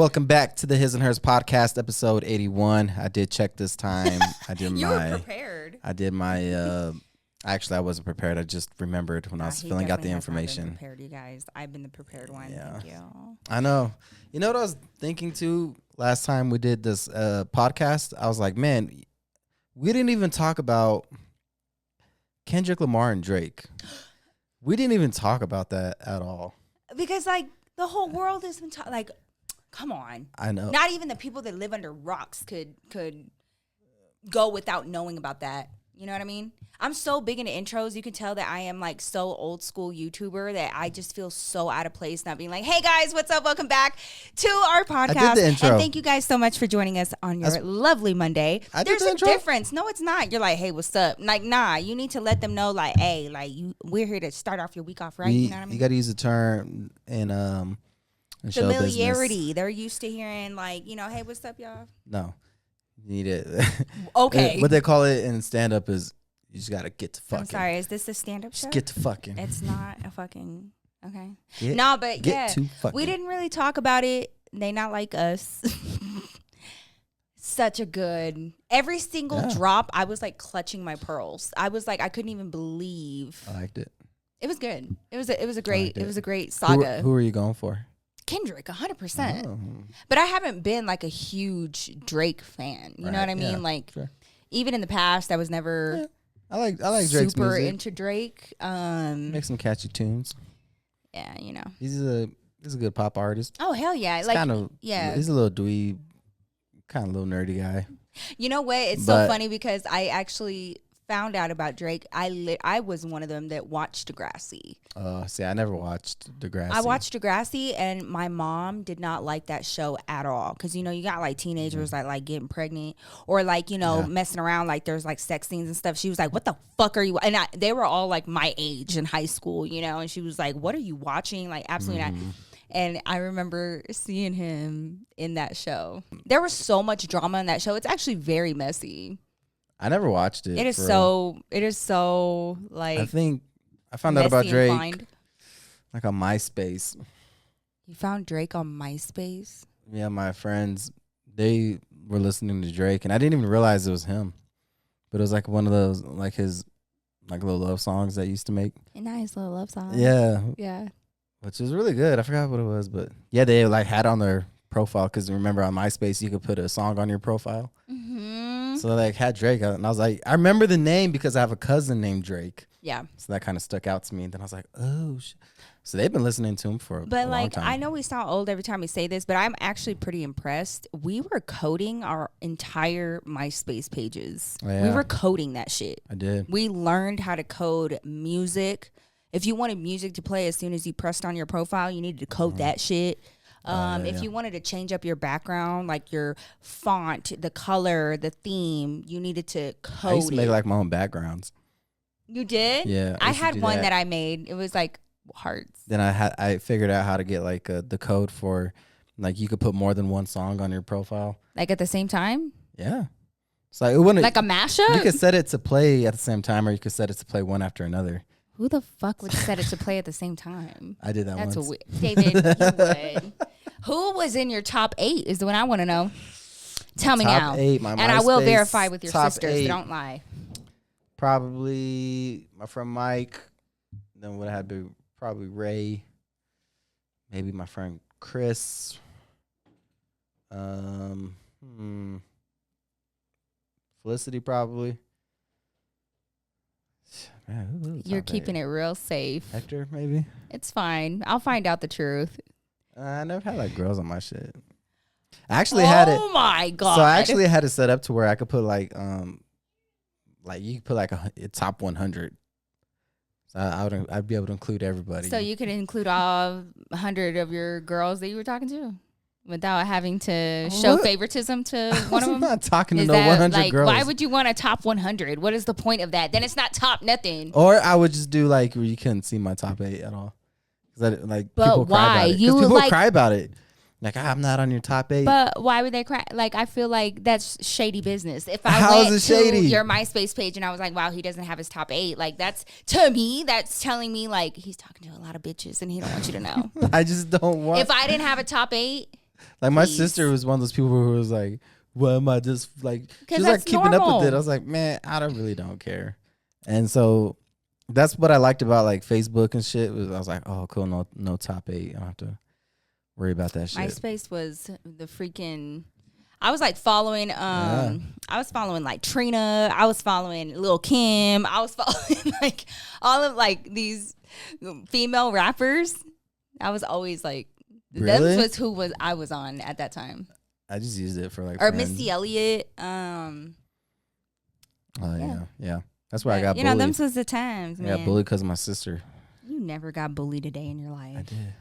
Welcome back to the His and Hers Podcast, episode 81. I did check this time. I did You were prepared. I did my. Actually, I wasn't prepared. I just remembered when I was filling out the information. Been prepared, you guys. I've been the prepared one. Yeah. Thank you. I know. You know what I was thinking too? Last time we did this podcast, I was like, man, we didn't even talk about Kendrick Lamar and Drake. We didn't even talk about that at all. Because like the whole world has been like, come on. I know. Not even the people that live under rocks could go without knowing about that. You know what I mean? I'm so big into intros. You can tell that I am like so old school YouTuber that I just feel so out of place not being like, hey guys, what's up? Welcome back to our podcast. I did the intro. And thank you guys so much for joining us on your lovely Monday. There's a difference. No, it's not. You're like, hey, what's up? Like, nah, you need to let them know like, hey, like we're here to start off your week off right. You know what I mean? You got to use the term in familiarity. Business. They're used to hearing like, you know, hey, what's up, y'all? No. You need it. Okay. What they call it in stand-up is you just got to get to fucking. I'm sorry. Is this a stand-up show? Just get to fucking. It's not a fucking. Okay. Get to fucking. We didn't really talk about it. They not like us. Such a good. Every single drop, I was like clutching my pearls. I was like, I couldn't even believe. I liked it. It was good. It was a great saga. Who are you going for? Kendrick, 100%. Oh. But I haven't been like a huge Drake fan. You know what I mean? Yeah, like, sure. Even in the past, I was never. Yeah. I like Drake's super music. into Drake. Make some catchy tunes. Yeah, you know. He's a good pop artist. Oh hell yeah! He's like kind of He's a little dweeb, kind of little nerdy guy. You know what? It's so funny because I actually found out about Drake. I was one of them that watched Degrassi. See, I never watched Degrassi. I watched Degrassi, and my mom did not like that show at all. Because, you know, you got, like, teenagers that, like, getting pregnant or, like, you know, messing around. Like, there's, like, sex scenes and stuff. She was like, what the fuck are you? And they were all, like, my age in high school, you know. And she was like, what are you watching? Like, absolutely not. And I remember seeing him in that show. There was so much drama in that show. It's actually very messy. I never watched it. It is so like. I think I found out about Drake like on MySpace. You found Drake on MySpace? Yeah, my friends, they were listening to Drake, and I didn't even realize it was him. But it was like one of those, like his, like little love songs that he used to make. A nice little love song. Yeah. Yeah. Which was really good. I forgot what it was, but yeah, they like had on their profile because remember on MySpace you could put a song on your profile. Mm-hmm. So they like had Drake, and I was like, I remember the name because I have a cousin named Drake. Yeah. So that kind of stuck out to me, and then I was like, oh. So they've been listening to him for a long time. I know we sound old every time we say this, but I'm actually pretty impressed. We were coding our entire MySpace pages. Oh, yeah. We were coding that shit. I did. We learned how to code music. If you wanted music to play as soon as you pressed on your profile, you needed to code that shit. If you wanted to change up your background, like your font, the color, the theme, you needed to code it. I used to make like my own backgrounds. You did? Yeah. I had one that I made. It was like hearts. Then I figured out how to get like the code for like you could put more than one song on your profile. Like at the same time? Yeah. So it wouldn't like a mashup? You could set it to play at the same time, or you could set it to play one after another. Who the fuck would set it to play at the same time? I did that once. That's weird. David, you would. Who was in your top 8 is the one I want to know. Tell me now. Top 8, my and MySpace, I will verify with your sisters. 8. Don't lie. Probably my friend Mike. Then would have been probably Ray. Maybe my friend Chris. Felicity probably. Man, you're keeping it real safe. Hector, maybe. It's fine. I'll find out the truth. I never had like girls on my shit. I actually had it. Oh my god! So I actually had it set up to where I could put like you could put like a top 100. So I'd be able to include everybody. So you could include all 100 of your girls that you were talking to, without having to show favoritism to one of them. I'm not talking to no 100 like, girls. Why would you want a top 100? What is the point of that? Then it's not top nothing. Or I would just do like where you couldn't see my top 8 at all. Like but people why? cry about it. People like, cry about it. Like, I'm not on your top 8. But why would they cry? Like, I feel like that's shady business. If I went to your MySpace page and I was like, wow, he doesn't have his top 8. Like, that's, to me, that's telling me, like, he's talking to a lot of bitches and he don't want you to know. I just don't want. If I didn't have a top 8, Like my sister was one of those people who was like, "Well, am I just like?" She was like keeping normal. up with it. I was like, "Man, I don't care." And so that's what I liked about like Facebook and shit. I was like, "Oh, cool, no top 8. I don't have to worry about that shit." MySpace was the freaking. I was like following. I was following like Trina. I was following Lil Kim. I was following like all of like these female rappers. I was always like, really? That was who I was on at that time. I just used it for like or Missy Elliott. Oh yeah. That's where I got bullied. You know, them was the times, man. I got bullied because of my sister. You never got bullied a day in your life. I did.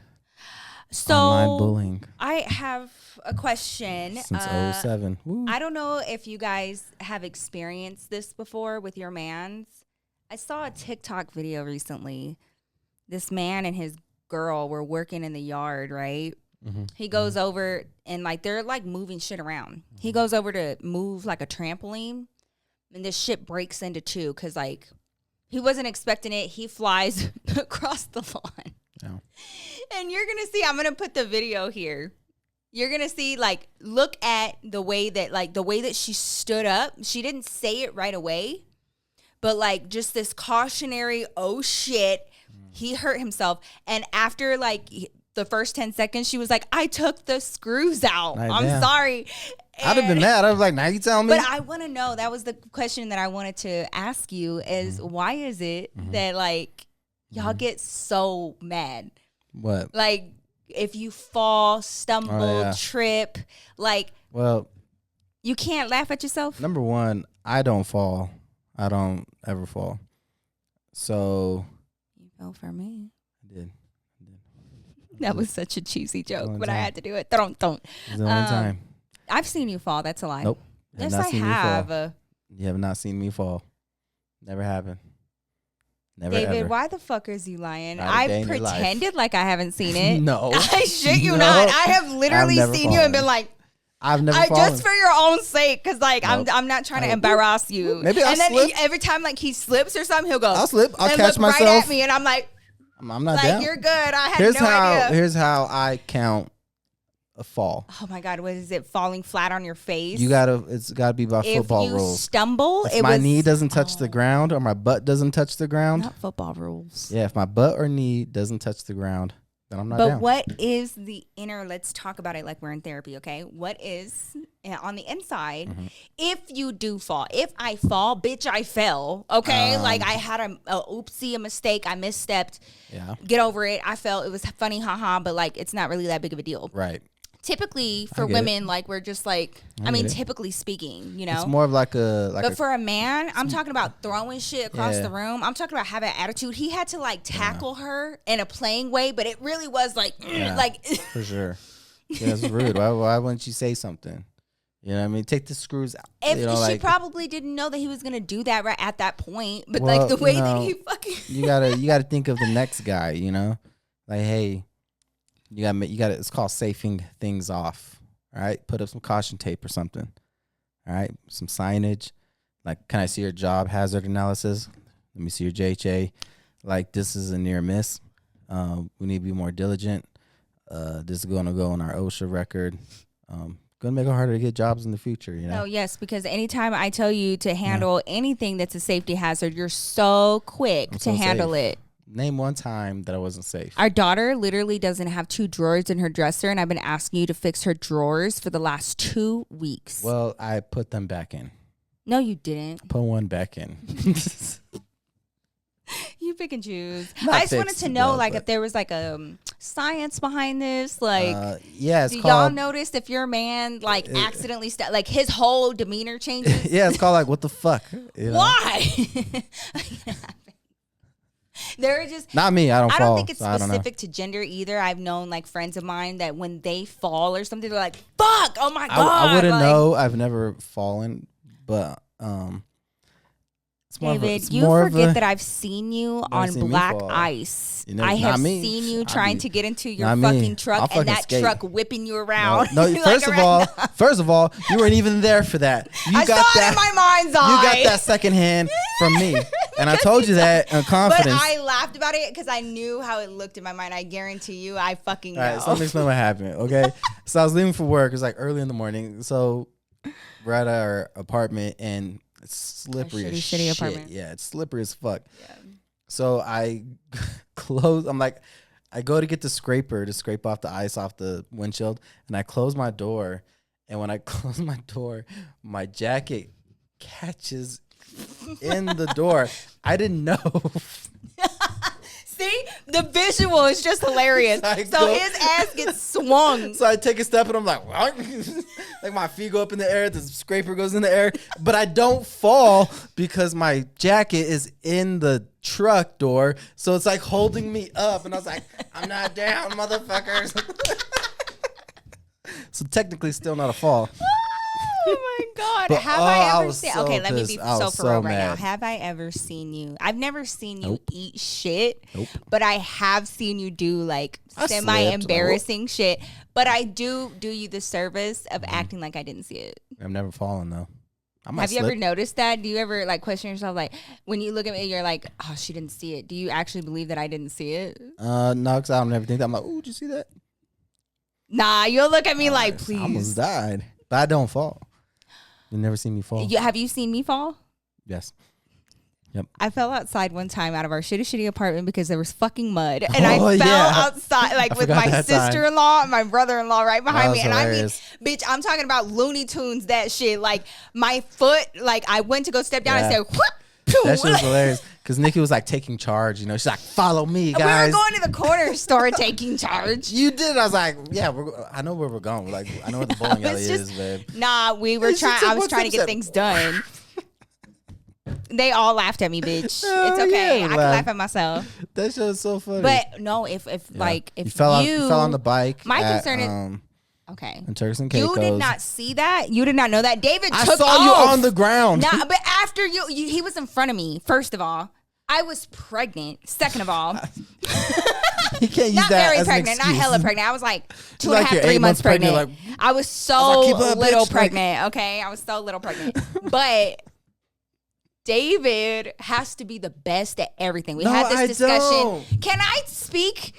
So online bullying. I have a question. Since 2007. I don't know if you guys have experienced this before with your mans. I saw a TikTok video recently. This man and his girl were working in the yard, right? Mm-hmm. He goes over and like they're like moving shit around. Mm-hmm. He goes over to move like a trampoline and this shit breaks into two because like he wasn't expecting it. He flies across the lawn. Oh. And you're going to see, I'm going to put the video here. You're going to see, like, look at the way that she stood up. She didn't say it right away, but like just this cautionary, oh shit, he hurt himself. And after like the first 10 seconds, she was like, I took the screws out. I'm sorry. I'd have been mad. I was like, now you tell me. But I want to know, that was the question that I wanted to ask you is why is it that like, y'all get so mad? What? Like, if you fall, stumble, trip, like, well, you can't laugh at yourself? Number one, I don't fall. I don't ever fall. So. You fell for me. I did. That was such a cheesy joke, but I had to do it. Don't. It was the only time. I've seen you fall. That's a lie. Nope. Yes, I have. You have not seen me fall. Never happened. Never, David, ever. why the fuck is you lying? I pretended like I haven't seen it. No. I shit you not. I have literally seen you and been like, I've never fallen. Just for your own sake, because like I'm not trying to embarrass you. Maybe I'll slip. Then every time like he slips or something, he'll go, I'll slip. I'll catch myself. Right at me, and I'm like, I'm not like, down. You're good. I had no idea. Here's how I count a fall. Oh my God, what is it? Falling flat on your face? It's gotta be by football rules. If you stumble, if my knee doesn't touch the ground or my butt doesn't touch the ground. Not football rules. Yeah, if my butt or knee doesn't touch the ground, then I'm not down. But what is the inner, let's talk about it like we're in therapy, okay? What is on the inside, if you do fall, if I fall, bitch, I fell, okay? Like I had a mistake, I misstepped. Yeah. Get over it. I fell. It was funny, haha, but like it's not really that big of a deal. Right. Typically for women, like we're just like, typically speaking, you know, it's more of like a. But for a man, I'm talking about throwing shit across the room. I'm talking about having an attitude. He had to like tackle her in a playing way, but it really was like, like for sure. Yeah, that's rude. Why wouldn't you say something? You know what I mean? Take the screws out. If she probably didn't know that he was gonna do that right at that point, but like the way that he fucking you gotta think of the next guy. You know, like hey. You got it's called safing things off. All right. Put up some caution tape or something. All right. Some signage. Like, can I see your job hazard analysis? Let me see your JHA. Like, this is a near miss. We need to be more diligent. This is going to go on our OSHA record. Going to make it harder to get jobs in the future, you know? Oh, yes, because anytime I tell you to handle anything that's a safety hazard, you're so quick to handle it. Name one time that I wasn't safe. Our daughter literally doesn't have 2 drawers in her dresser, and I've been asking you to fix her drawers for the last 2 weeks. Well, I put them back in. No, you didn't. Put one back in. You pick and choose. I just wanted to know, like, if there was like a science behind this. Like, it's do called, y'all notice if your man like accidentally like his whole demeanor changes? Yeah, it's called like what the fuck. You know? Why? They're just not me. I don't think it's specific to gender either. I've known like friends of mine that when they fall or something, they're like, "Fuck! Oh my god!" I wouldn't know. I've never fallen, but it's more David, it's you more forget that I've seen you on black ice. I have seen you trying to get into your fucking truck and that truck whipping you around. No, first of all, you weren't even there for that. I saw it in my mind's eye. You got that second hand from me. And I told you that in confidence. But I laughed about it because I knew how it looked in my mind. I guarantee you, I fucking know. All right, so let me explain what happened, okay? So I was leaving for work. It was like early in the morning. So we're at our apartment, and it's slippery as shit. Apartment. Yeah, it's slippery as fuck. Yeah. So I close. I'm like, I go to get the scraper to scrape off the ice off the windshield, and I close my door. And when I close my door, my jacket catches in the door. I didn't know. See, the visual is just hilarious. So his ass gets swung. So I take a step and I'm like, what? Like my feet go up in the air, the scraper goes in the air, but I don't fall because my jacket is in the truck door. So it's like holding me up, and I was like, I'm not down, motherfuckers. So technically, still not a fall. Oh my God. But, have I ever seen... So okay, let me be so for real right now. Have I ever seen you... I've never seen you eat shit, but I have seen you do like semi-embarrassing shit. But I do you the service of acting like I didn't see it. I've never fallen, though. Have you ever noticed that? Do you ever like question yourself, like when you look at me, you're like, oh, she didn't see it. Do you actually believe that I didn't see it? No, because I don't ever think that. I'm like, oh, did you see that? Nah, you'll look at me like, please. I almost died, but I don't fall. You've never seen me fall. Have you seen me fall? Yes. Yep. I fell outside one time out of our shitty apartment because there was fucking mud. And I fell outside like with my sister-in-law and my brother-in-law right behind me. And hilarious. I mean, bitch, I'm talking about Looney Tunes, that shit. Like my foot, like I went to go step down and said, whoop. That shit was hilarious. Because Nikki was like taking charge, you know. She's like, follow me, guys. We were going to the corner store taking charge. You did. I was like, yeah, I know where we're going. Like, I know where the bowling alley is, babe. Nah, we were trying. I was trying to get things done. They all laughed at me, bitch. It's okay. Yeah, I can laugh at myself. That shit was so funny. But no, if you fell on the bike. My concern is. Okay. And Turks and Caicos. You did not see that. You did not know that. David I saw you on the ground. Nah, but after you, he was in front of me. First of all, I was pregnant. Second of all, you can't use not that very as pregnant, an not hella pregnant. I was like 2.5, 3 months pregnant. Like, I was so little pregnant. Okay, I was so little pregnant. But David has to be the best at everything. We had this discussion. Can I speak?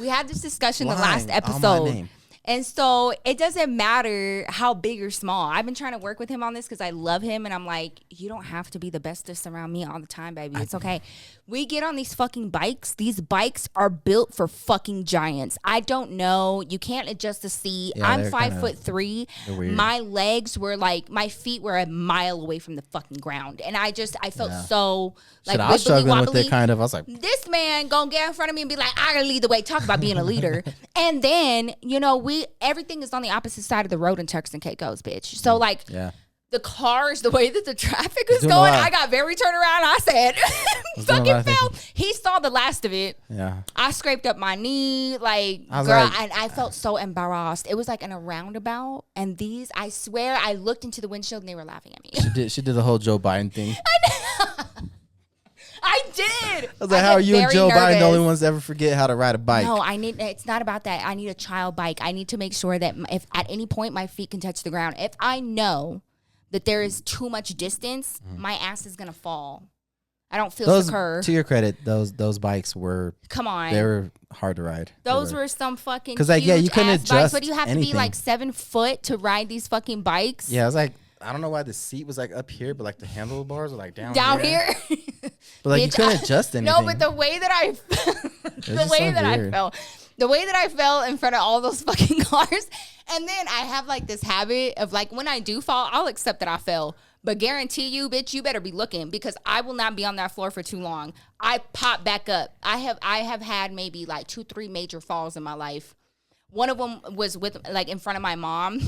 We had this discussion the last episode. And so it doesn't matter how big or small. I've been trying to work with him on this because I love him. And I'm like, you don't have to be the bestest around me all the time, baby. It's okay. We get on these fucking bikes. These bikes are built for fucking giants. I don't know. You can't adjust the seat. Yeah, I'm 5'3". My legs were like, my feet were a mile away from the fucking ground. And I felt so like, I was struggling with it kind of. I was like, this man gonna get in front of me and be like, I gotta lead the way. Talk about being a leader. And then, you know, everything is on the opposite side of the road in Turks and Caicos, bitch. So like, the cars, the way that the traffic is going, I got very turned around. I said, fucking fell. He saw the last of it. Yeah. I scraped up my knee, like, girl, and I felt so embarrassed. It was like in a roundabout, and I swear, I looked into the windshield and they were laughing at me. She did the whole Joe Biden thing. I did. I was like, how are you and Joe Biden the only ones to ever forget how to ride a bike? No, it's not about that. I need a child bike. I need to make sure that if at any point my feet can touch the ground, if I know that there is too much distance, my ass is going to fall. I don't feel secure. To your credit, those bikes were... Come on. They were hard to ride. Those were some fucking huge like, you couldn't adjust bikes. But you have to be like 7 foot to ride these fucking bikes. Yeah, I was like... I don't know why the seat was like up here, but like the handlebars were like down here. But like, bitch, you couldn't adjust anything. No, but the way that I fell in front of all those fucking cars, and then I have like this habit of like when I do fall, I'll accept that I fell, but guarantee you, bitch, you better be looking because I will not be on that floor for too long. I pop back up. I have had maybe like 2-3 major falls in my life. One of them was with like in front of my mom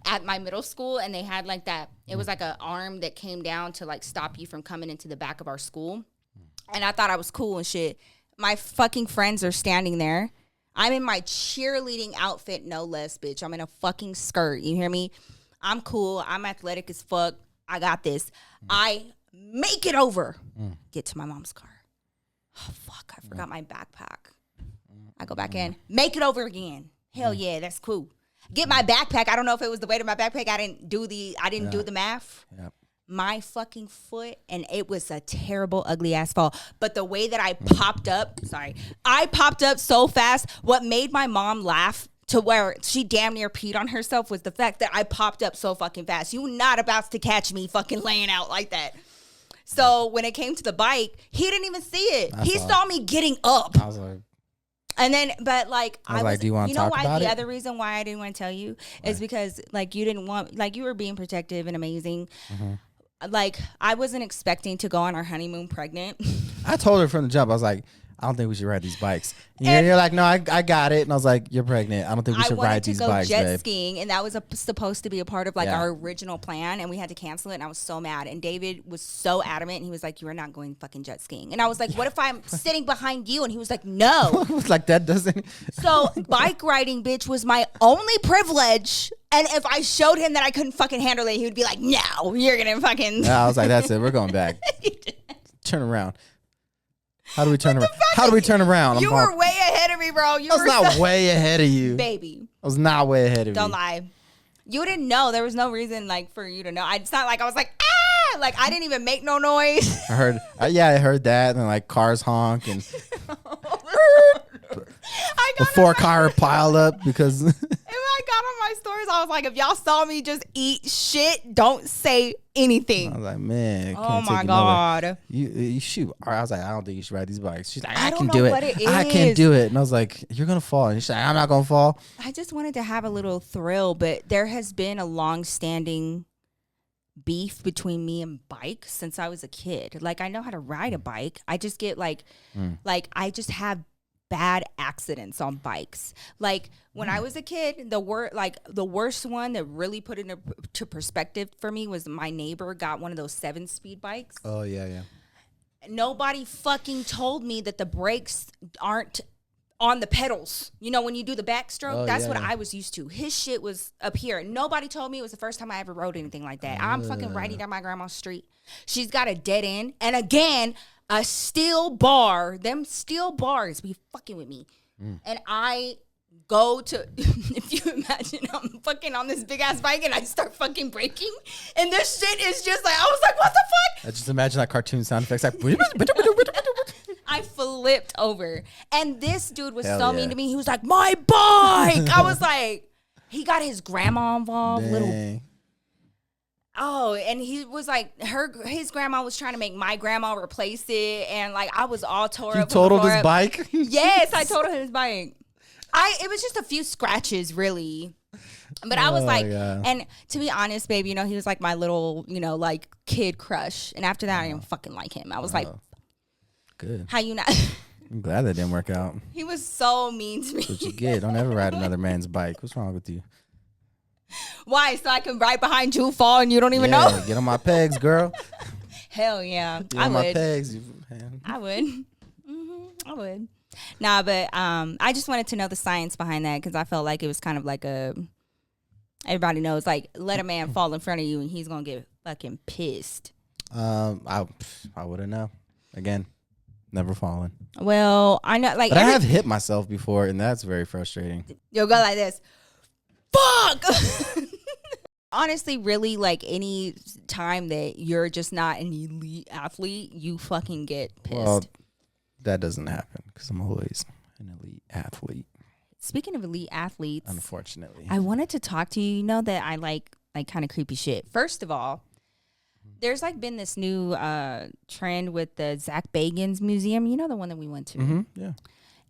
at my middle school, and they had like that. It was like an arm that came down to like stop you from coming into the back of our school. And I thought I was cool and shit. My fucking friends are standing there. I'm in my cheerleading outfit, no less, bitch. I'm in a fucking skirt. You hear me? I'm cool. I'm athletic as fuck. I got this. I make it over. Get to my mom's car. Oh, fuck. I forgot my backpack. I go back in, make it over again. Hell yeah, that's cool. Get my backpack. I don't know if it was the weight of my backpack. I didn't do the math. Yep. my fucking foot, and it was a terrible, ugly ass fall. But the way that I popped up so fast. What made my mom laugh to where she damn near peed on herself was the fact that I popped up so fucking fast. You not about to catch me fucking laying out like that. So when it came to the bike, he didn't even see it. He saw me getting up. I was like, and then, but like, I was like, do you want to talk about it? The other reason why I didn't want to tell you is because like you didn't want, like you were being protective and amazing. Like I wasn't expecting to go on our honeymoon pregnant. I told her from the jump, I was like, I don't think we should ride these bikes. And you're like, no, I got it. And I was like, you're pregnant. I don't think we should ride these bikes, I wanted to go jet babe. skiing, and that was supposed to be a part of like our original plan, and we had to cancel it, and I was so mad. And David was so adamant, and he was like, you are not going fucking jet skiing. And I was like, what if I'm sitting behind you? And he was like, no. I was like, that doesn't. So bike riding, bitch, was my only privilege. And if I showed him that I couldn't fucking handle it, he would be like, no, you're going to fucking. Yeah, I was like, that's it. We're going back. Turn around. How do we turn around? How do we turn around? You were way ahead of me, bro. I was not way ahead of you. Baby. I was not way ahead of you. Don't lie. You didn't know. There was no reason like for you to know. It's not like I was like, ah! Like I didn't even make no noise. I heard, I heard that. And like cars honk and before a car piled up because. I got on my stories. I was like, if y'all saw me just eat shit, don't say anything. I was like, man. Oh my God. You shoot. I was like, I don't think you should ride these bikes. She's like, I can do it. I can do it. And I was like, you're going to fall. And she's like, I'm not going to fall. I just wanted to have a little thrill, but there has been a long-standing beef between me and bikes since I was a kid. Like, I know how to ride a bike. I just get like I just have bad accidents on bikes. Like when I was a kid, the worst one that really put it into perspective for me was my neighbor got one of those 7-speed bikes. Oh yeah. Nobody fucking told me that the brakes aren't on the pedals. You know, when you do the backstroke, that's what I was used to. His shit was up here. Nobody told me. It was the first time I ever rode anything like that. I'm fucking riding down my grandma's street. She's got a dead end. And again, a steel bar. Them steel bars be fucking with me. And I go to, if you imagine, I'm fucking on this big ass bike and I start fucking braking. And this shit is just like, I was like, what the fuck? I just imagine that cartoon sound effects. Like, I flipped over. And this dude was mean to me. He was like, my bike. I was like, he got his grandma involved. Dang. Oh, and he was like, his grandma was trying to make my grandma replace it, and like I was all tore up. You totaled his bike? Yes, I totaled his bike. It was just a few scratches, really. But I was like, and to be honest, babe, you know, he was like my little, you know, like kid crush. And after that, I didn't fucking like him. I was like, good. How you not? I'm glad that didn't work out. He was so mean to me. That's what you get. Don't ever ride another man's bike. What's wrong with you? Why? So I can ride behind you, fall, and you don't even know? Get on my pegs, girl. Hell yeah. Get on my pegs. I would. I would. Nah, but I just wanted to know the science behind that because I felt like it was kind of like everybody knows, like, let a man fall in front of you and he's going to get fucking pissed. I wouldn't know. Again, never fallen. Well, I know, like. But I have hit myself before, and that's very frustrating. You'll go like this. Fuck! Honestly, really, like, any time that you're just not an elite athlete, you fucking get pissed. Well, that doesn't happen because I'm always an elite athlete. Speaking of elite athletes, unfortunately, I wanted to talk to you. You know that I like kind of creepy shit. First of all, there's like been this new trend with the Zach Bagans Museum. You know, the one that we went to. Mm-hmm. Yeah.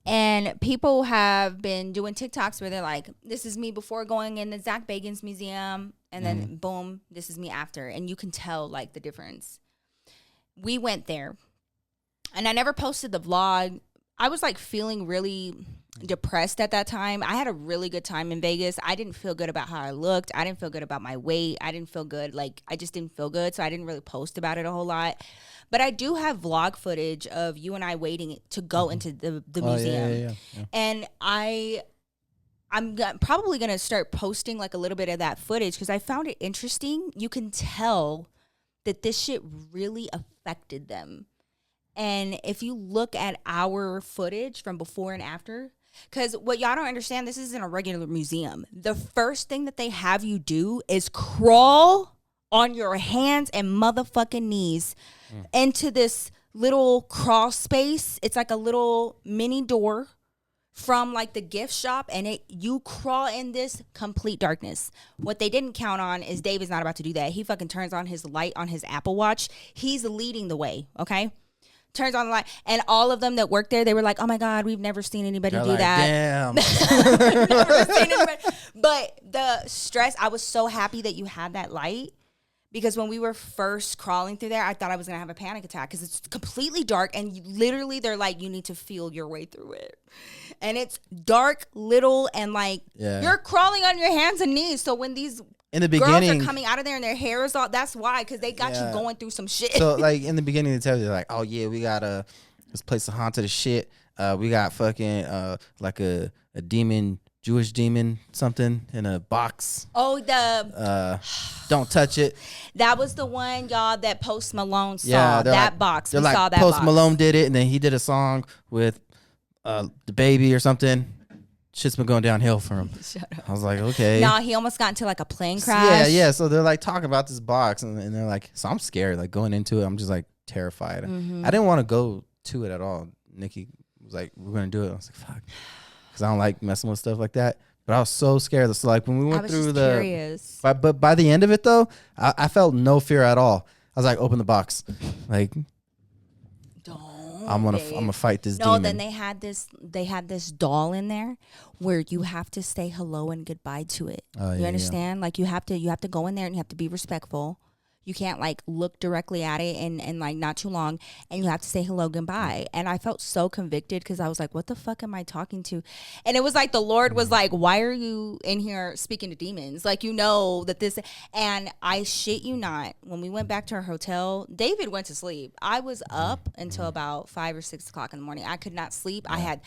And people have been doing TikToks where they're like, this is me before going in the Zach Bagans Museum. And then boom, this is me after. And you can tell like the difference. We went there and I never posted the vlog. I was like feeling really depressed at that time. I had a really good time in Vegas. I didn't feel good about how I looked. I didn't feel good about my weight. I didn't feel good. Like I just didn't feel good. So I didn't really post about it a whole lot. But I do have vlog footage of you and I waiting to go into the museum. Yeah. And I'm probably going to start posting like a little bit of that footage because I found it interesting. You can tell that this shit really affected them. And if you look at our footage from before and after, because what y'all don't understand, this isn't a regular museum. The first thing that they have you do is crawl on your hands and motherfucking knees into this little crawl space. It's like a little mini door from like the gift shop, and you crawl in this complete darkness. What they didn't count on is Dave is not about to do that. He fucking turns on his light on his Apple Watch. He's leading the way, okay? Turns on the light, and all of them that work there, they were like, "Oh my God, we've never seen anybody do that." Damn. Never seen anybody. But the stress, I was so happy that you had that light. Because when we were first crawling through there, I thought I was going to have a panic attack because it's completely dark. And literally, they're like, you need to feel your way through it. And it's dark, little, and like you're crawling on your hands and knees. So when these in the girls beginning are coming out of there and their hair is all, that's why, because they got you going through some shit. So like in the beginning, they tell you like, oh yeah, we got this place haunted as shit. We got fucking like a demon. Jewish demon something in a box. Oh, the don't touch it. That was the one, y'all, that Post Malone saw. That like, box. We saw that Post box. Malone did it, and then he did a song with the baby or something. Shit's been going downhill for him. Shut up. I was like, okay. Nah, he almost got into like a plane crash. Yeah. So they're like talking about this box, and they're like, so I'm scared. Like going into it, I'm just like terrified. I didn't want to go to it at all. Nikki was like, we're gonna do it. I was like, fuck. Because I don't like messing with stuff like that. But I was so scared. So like when we went through curious. But by the end of it though, I felt no fear at all. I was like, open the box, like, I'm gonna fight this demon. No, then they had this doll in there where you have to say hello and goodbye to it. You understand? Like you have to go in there and you have to be respectful. You can't like look directly at it and like not too long, and you have to say hello, goodbye. And I felt so convicted because I was like, what the fuck am I talking to? And it was like the Lord was like, why are you in here speaking to demons? Like, you know that this, and I shit you not, when we went back to our hotel, David went to sleep. I was up until about 5 or 6 o'clock in the morning. I could not sleep. I had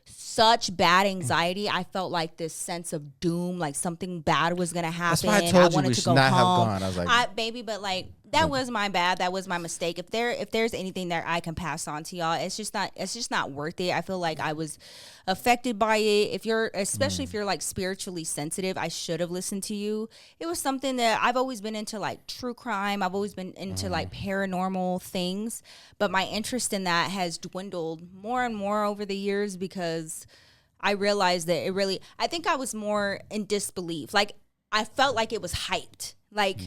such bad anxiety. I felt like this sense of doom, like something bad was gonna happen. That's why I told you we should not have gone. I was like, baby, but like that was my bad. That was my mistake. If there's anything that I can pass on to y'all, it's just not worth it. I feel like I was affected by it. Especially if you're like spiritually sensitive, I should have listened to you. It was something that I've always been into, like true crime. I've always been into like paranormal things, but my interest in that has dwindled more and more over the years because I realized that I think I was more in disbelief. Like I felt like it was hyped. Like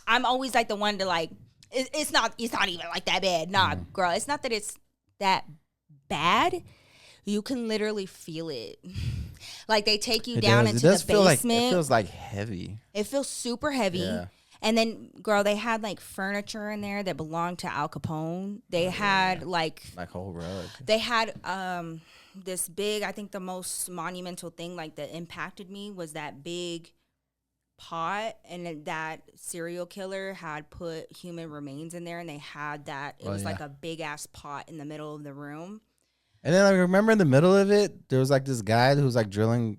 I'm always like the one to like, it's not even like that bad. Nah, girl, it's not that it's that bad. You can literally feel it. Like they take you down into the basement. It feels like heavy. It feels super heavy. Yeah. And then, girl, they had like furniture in there that belonged to Al Capone. They had like whole rug. They had this big, I think the most monumental thing like that impacted me was that big pot, and that serial killer had put human remains in there, and they had that. It was like a big ass pot in the middle of the room. And then I remember in the middle of it, there was like this guy who was like drilling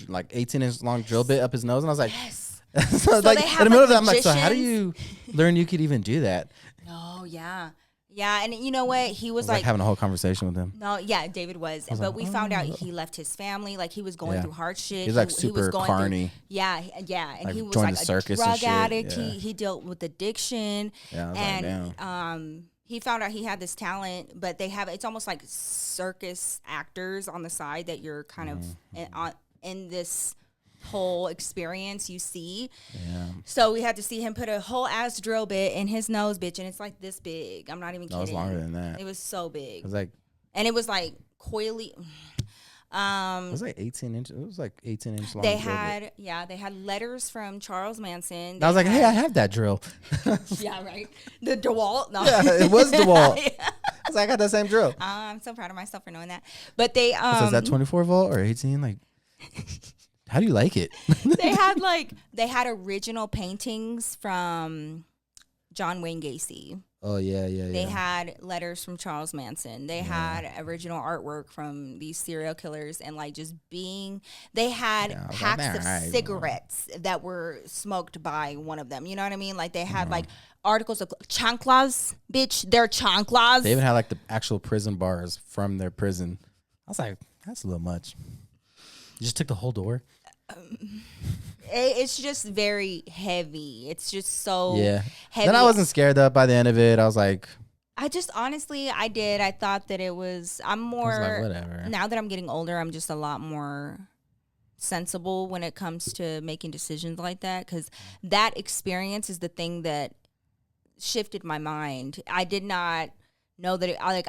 like 18-inch long drill bit up his nose, and I was like, yes. So like in the middle of that, I'm like, so how do you learn you could even do that? No, yeah. Yeah, and you know what? He was like having a whole conversation with him. No, yeah, David was. But like, we found out he left his family. Like, he was going through hard shit. He's like super carny. Yeah. And like, he was like a drug addict. Yeah. He dealt with addiction. Yeah, and he found out he had this talent, but it's almost like circus actors on the side that you're kind of in this whole experience you see. Yeah. So we had to see him put a whole ass drill bit in his nose, bitch, and it's like this big. I'm not even kidding. No, it was longer than that. It was so big. It was like, and it was like coily. It was like 18 inches. It was like 18-inch long. They had letters from Charles Manson. I was like, hey, I have that drill. Yeah, right. The DeWalt. No. Yeah, it was DeWalt. I was like, I got that same drill. I'm so proud of myself for knowing that. But they so is that 24 volt or 18? Like, how do you like it? they had original paintings from John Wayne Gacy. Oh, yeah. They had letters from Charles Manson. They had original artwork from these serial killers, and like they had packs of cigarettes that were smoked by one of them. You know what I mean? Like they had like articles of chanclas, bitch. They're chanclas. They even had like the actual prison bars from their prison. I was like, that's a little much. You just took the whole door. It's just very heavy. It's just so heavy. Then I wasn't scared though. By the end of it, I was like, I did. I thought that it was. I'm more. I was like, whatever. Now that I'm getting older, I'm just a lot more sensible when it comes to making decisions like that, because that experience is the thing that shifted my mind. I did not know that I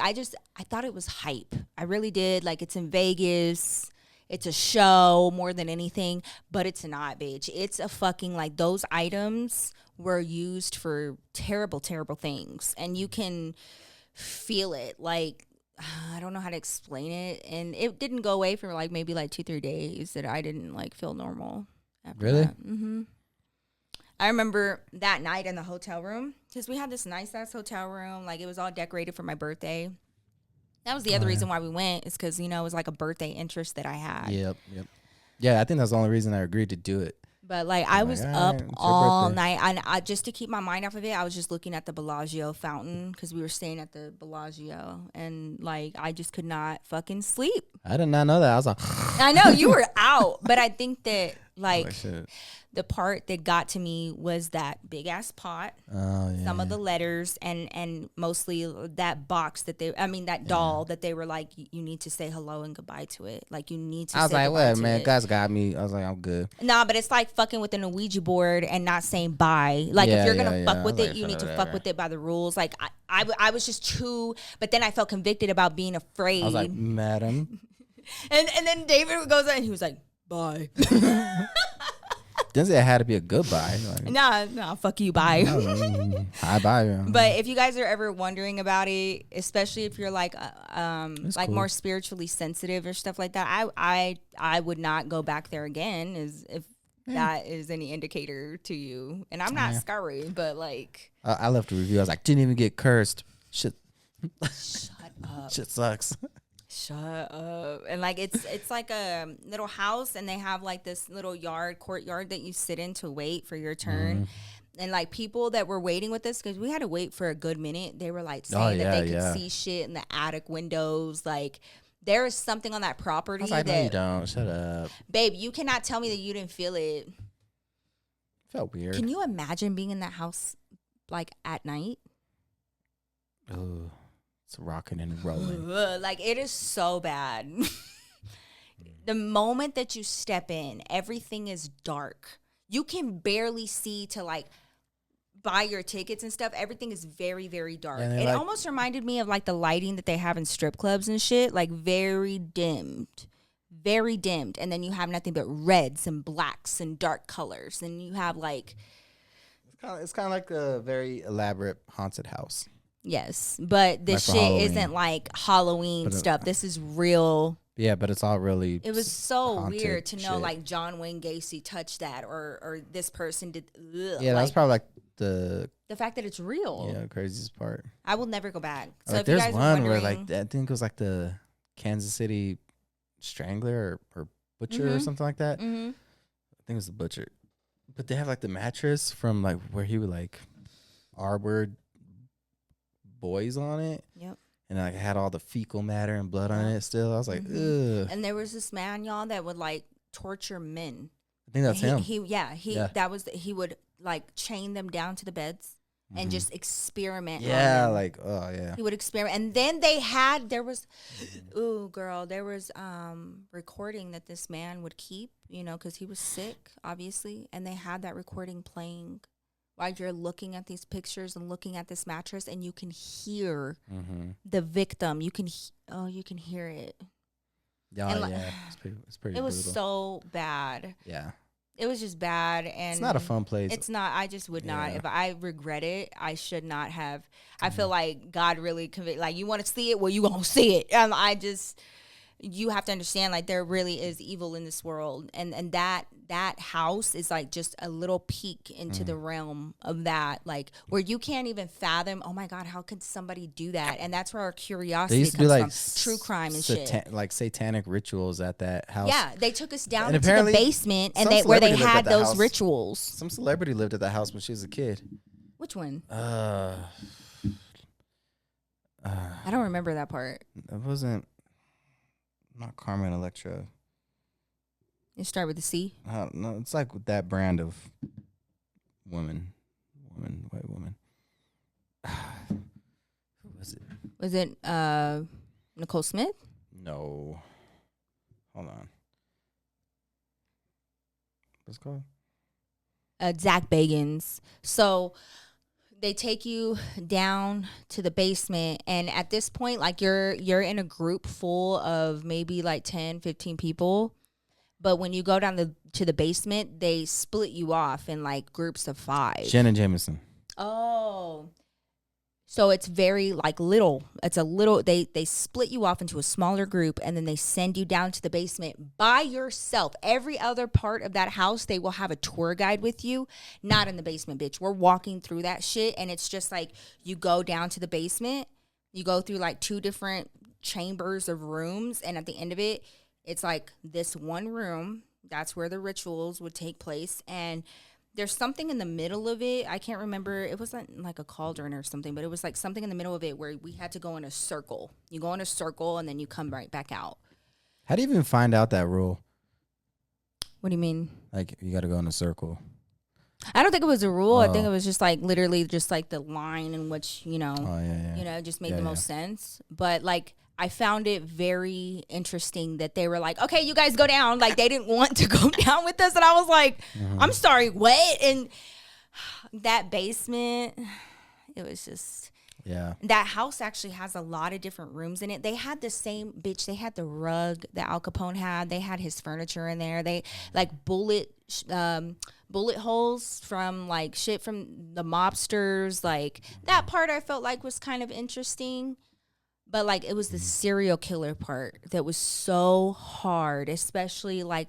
thought it was hype. I really did. Like, it's in Vegas. It's a show more than anything, but it's not, bitch. It's a fucking, like, those items were used for terrible, terrible things, and you can feel it. Like, I don't know how to explain it, and it didn't go away for like maybe like 2-3 days that I didn't like feel normal after really that. I remember that night in the hotel room, because we had this nice ass hotel room, like it was all decorated for my birthday. That was the other reason why we went, is because, you know, it was like a birthday interest that I had. Yep. Yeah, I think that's the only reason I agreed to do it. But, like, I was up all night. I just to keep my mind off of it, I was just looking at the Bellagio fountain, because we were staying at the Bellagio. And, like, I just could not fucking sleep. I did not know that. I was like... I know, you were out. But I think that, like, oh, the part that got to me was that big-ass pot, some of the letters, and mostly that box that that doll that they were like, you need to say hello and goodbye to it. Like, you need to say goodbye to it. I was like, what, man? Guys got me. I was like, I'm good. Nah, but it's like fucking with an Ouija board and not saying bye. Like, if you're going to fuck with it, you need to fuck with it by the rules. Like, I was just too, but then I felt convicted about being afraid. I was like, madam. and then David goes on and he was like, bye. Didn't say it had to be a goodbye. Like, nah, fuck you, bye. Hi, bye. But if you guys are ever wondering about it, especially if you're like cool, more spiritually sensitive or stuff like that, I would not go back there again, if that is any indicator to you. And I'm not scary, but like, I left a review. I was like, didn't even get cursed. Shit. Shut up. Shit sucks. Shut up. And like, it's like a little house, and they have like this little courtyard that you sit in to wait for your turn. And like, people that were waiting with us, because we had to wait for a good minute, they were like saying that they could see shit in the attic windows. Like, there is something on that property. I was like, no, you don't. Shut up. Babe, you cannot tell me that you didn't feel it. Felt weird. Can you imagine being in that house like at night? Oh. It's rocking and rolling. Like, it is so bad. The moment that you step in, everything is dark. You can barely see to like buy your tickets and stuff. Everything is very, very dark. It like, almost reminded me of like the lighting that they have in strip clubs and shit. Like, very dimmed. Very dimmed. And then you have nothing but reds and blacks and dark colors. And you have like... It's kind of like a very elaborate haunted house. Yes, but this shit Halloween isn't like Halloween stuff. This is real. Yeah, but it's all really... It was so weird to know, like, John Wayne Gacy touched that, or this person did... Yeah, like, that's probably like the fact that it's real. Yeah, craziest part. I will never go back. So like, if there's you guys one where, like, I think it was like the Kansas City Strangler or Butcher or something like that. I think it was the Butcher. But they have, like, the mattress from, like, where he would, like, R-word boys on it. Yep. And like, it had all the fecal matter and blood on it still. I was like, ugh. And there was this man, y'all, that would like torture men. I think that's him. He would like chain them down to the beds and just experiment. Yeah, like, oh yeah. He would experiment. And then there was recording that this man would keep, you know, because he was sick, obviously. And they had that recording playing while you're looking at these pictures and looking at this mattress, and you can hear the victim. You can hear it. Yeah, it's pretty. It was brutal. So bad. Yeah, it was just bad, and it's not a fun place. It's not. I just would not. If I regret it, I should not have. I feel like God really convicted. Like, you want to see it, well, you gonna see it. You have to understand, like, there really is evil in this world, and that house is like just a little peek into the realm of that, like, where you can't even fathom, oh my God, how could somebody do that? And that's where our curiosity comes from. True crime and shit, like satanic rituals at that house. Yeah, they took us down into the basement, and where they had those rituals. Some celebrity lived at that house when she was a kid. Which one? I don't remember that part. It wasn't. Not Carmen Electra. You start with the C. I don't know. It's like that brand of white woman. Who was it? Was it Nicole Smith? No. Hold on. What's it called? Zach Bagans. So they take you down to the basement, and at this point, like you're in a group full of maybe like 10, 15 people. But when you go down to the basement, they split you off in like groups of 5. Shannon Jameson. Oh. So it's very like little. It's a little, they split you off into a smaller group, and then they send you down to the basement by yourself. Every other part of that house, they will have a tour guide with you. Not in the basement, bitch. We're walking through that shit, and it's just like you go down to the basement. You go through like 2 different chambers of rooms, and at the end of it, it's like this one room. That's where the rituals would take place, and there's something in the middle of it. I can't remember. It wasn't like a cauldron or something, but it was like something in the middle of it where we had to go in a circle. You go in a circle, and then you come right back out. How do you even find out that rule? What do you mean? Like, you got to go in a circle. I don't think it was a rule. I think it was just like literally just like the line in which, you know, it just made the most sense. But like, I found it very interesting that they were like, okay, you guys go down. Like, they didn't want to go down with us. And I was like, I'm sorry, what? And that basement, it was just... Yeah. That house actually has a lot of different rooms in it. They had the same, bitch, they had the rug that Al Capone had. They had his furniture in there. They, like, bullet holes from, like, shit from the mobsters. Like, that part I felt like was kind of interesting. But, like, it was the serial killer part that was so hard, especially, like,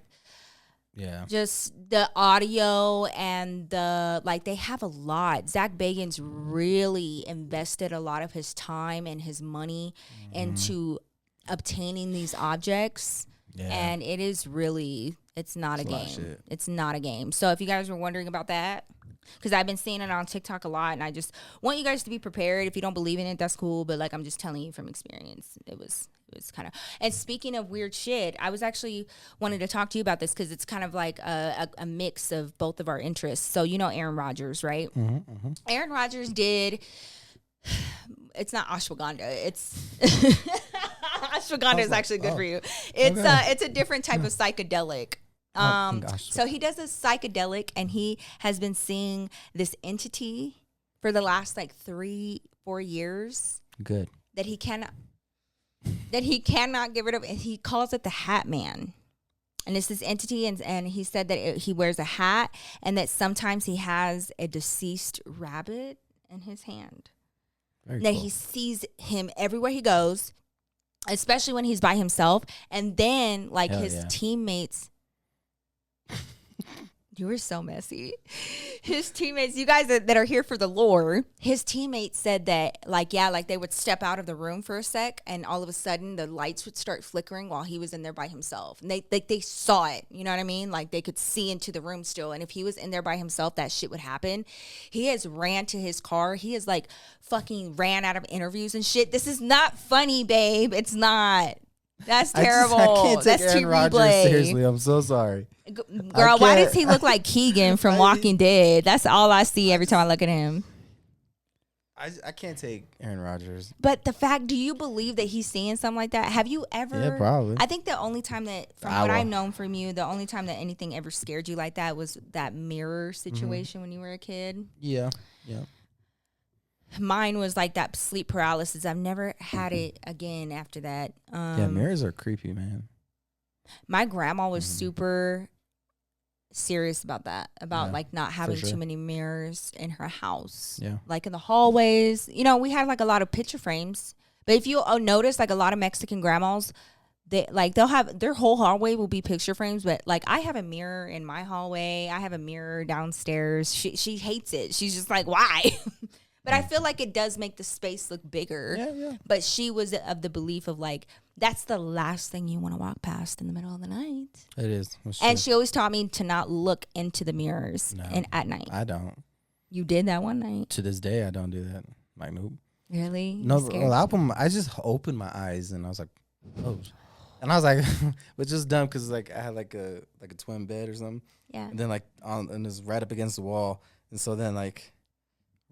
just the audio and the, like, they have a lot. Zach Bagans really invested a lot of his time and his money into obtaining these objects. Yeah. And it is really, it's not a game. It's not a game. So if you guys were wondering about that, because I've been seeing it on TikTok a lot, and I just want you guys to be prepared. If you don't believe in it, that's cool. But, like, I'm just telling you from experience, it was kind of. And speaking of weird shit, I was actually wanting to talk to you about this because it's kind of like a mix of both of our interests. So, you know Aaron Rodgers, right? Aaron Rodgers did. It's not ashwagandha. It's ashwagandha is actually good for you. It's a different type of psychedelic. So he does a psychedelic, and he has been seeing this entity for the last like 3-4 years. Good. That he cannot get rid of. And he calls it the Hat Man. And it's this entity, and he said that he wears a hat, and that sometimes he has a deceased rabbit in his hand. Very cool. He sees him everywhere he goes, especially when he's by himself. And then, like, his teammates... You were so messy. His teammates, you guys that are here for the lore, his teammates said that, like, they would step out of the room for a sec, and all of a sudden the lights would start flickering while he was in there by himself. And they saw it, you know what I mean? Like, they could see into the room still. And if he was in there by himself, that shit would happen. He has ran to his car. He has, like, fucking ran out of interviews and shit. This is not funny, babe. It's not. That's terrible. I can't take Aaron Rodgers seriously. I'm so sorry. Girl, why does he look like Keegan from Walking Dead? That's all I see every time I look at him. I can't take Aaron Rodgers. But the fact, do you believe that he's seeing something like that? Have you ever? Yeah, probably. I think the only time that, from what I've known from you, the only time that anything ever scared you like that was that mirror situation when you were a kid. Yeah. Mine was like that sleep paralysis. I've never had it again after that. Mirrors are creepy, man. My grandma was super serious about that, like not having too many mirrors in her house. Yeah. Like in the hallways. You know, we had like a lot of picture frames. But if you notice, like a lot of Mexican grandmas, they'll have their whole hallway will be picture frames, but like I have a mirror in my hallway. I have a mirror downstairs. She hates it. She's just like, why? But I feel like it does make the space look bigger. Yeah. But she was of the belief of like, that's the last thing you want to walk past in the middle of the night. It is. And she always taught me to not look into the mirrors at night. I don't. You did that one night? To this day, I don't do that. Like, nope. Really? No, I just opened my eyes and I was like, oh. And I was like, which is dumb because like I had like a twin bed or something. Yeah. And then like and it was right up against the wall. And so then like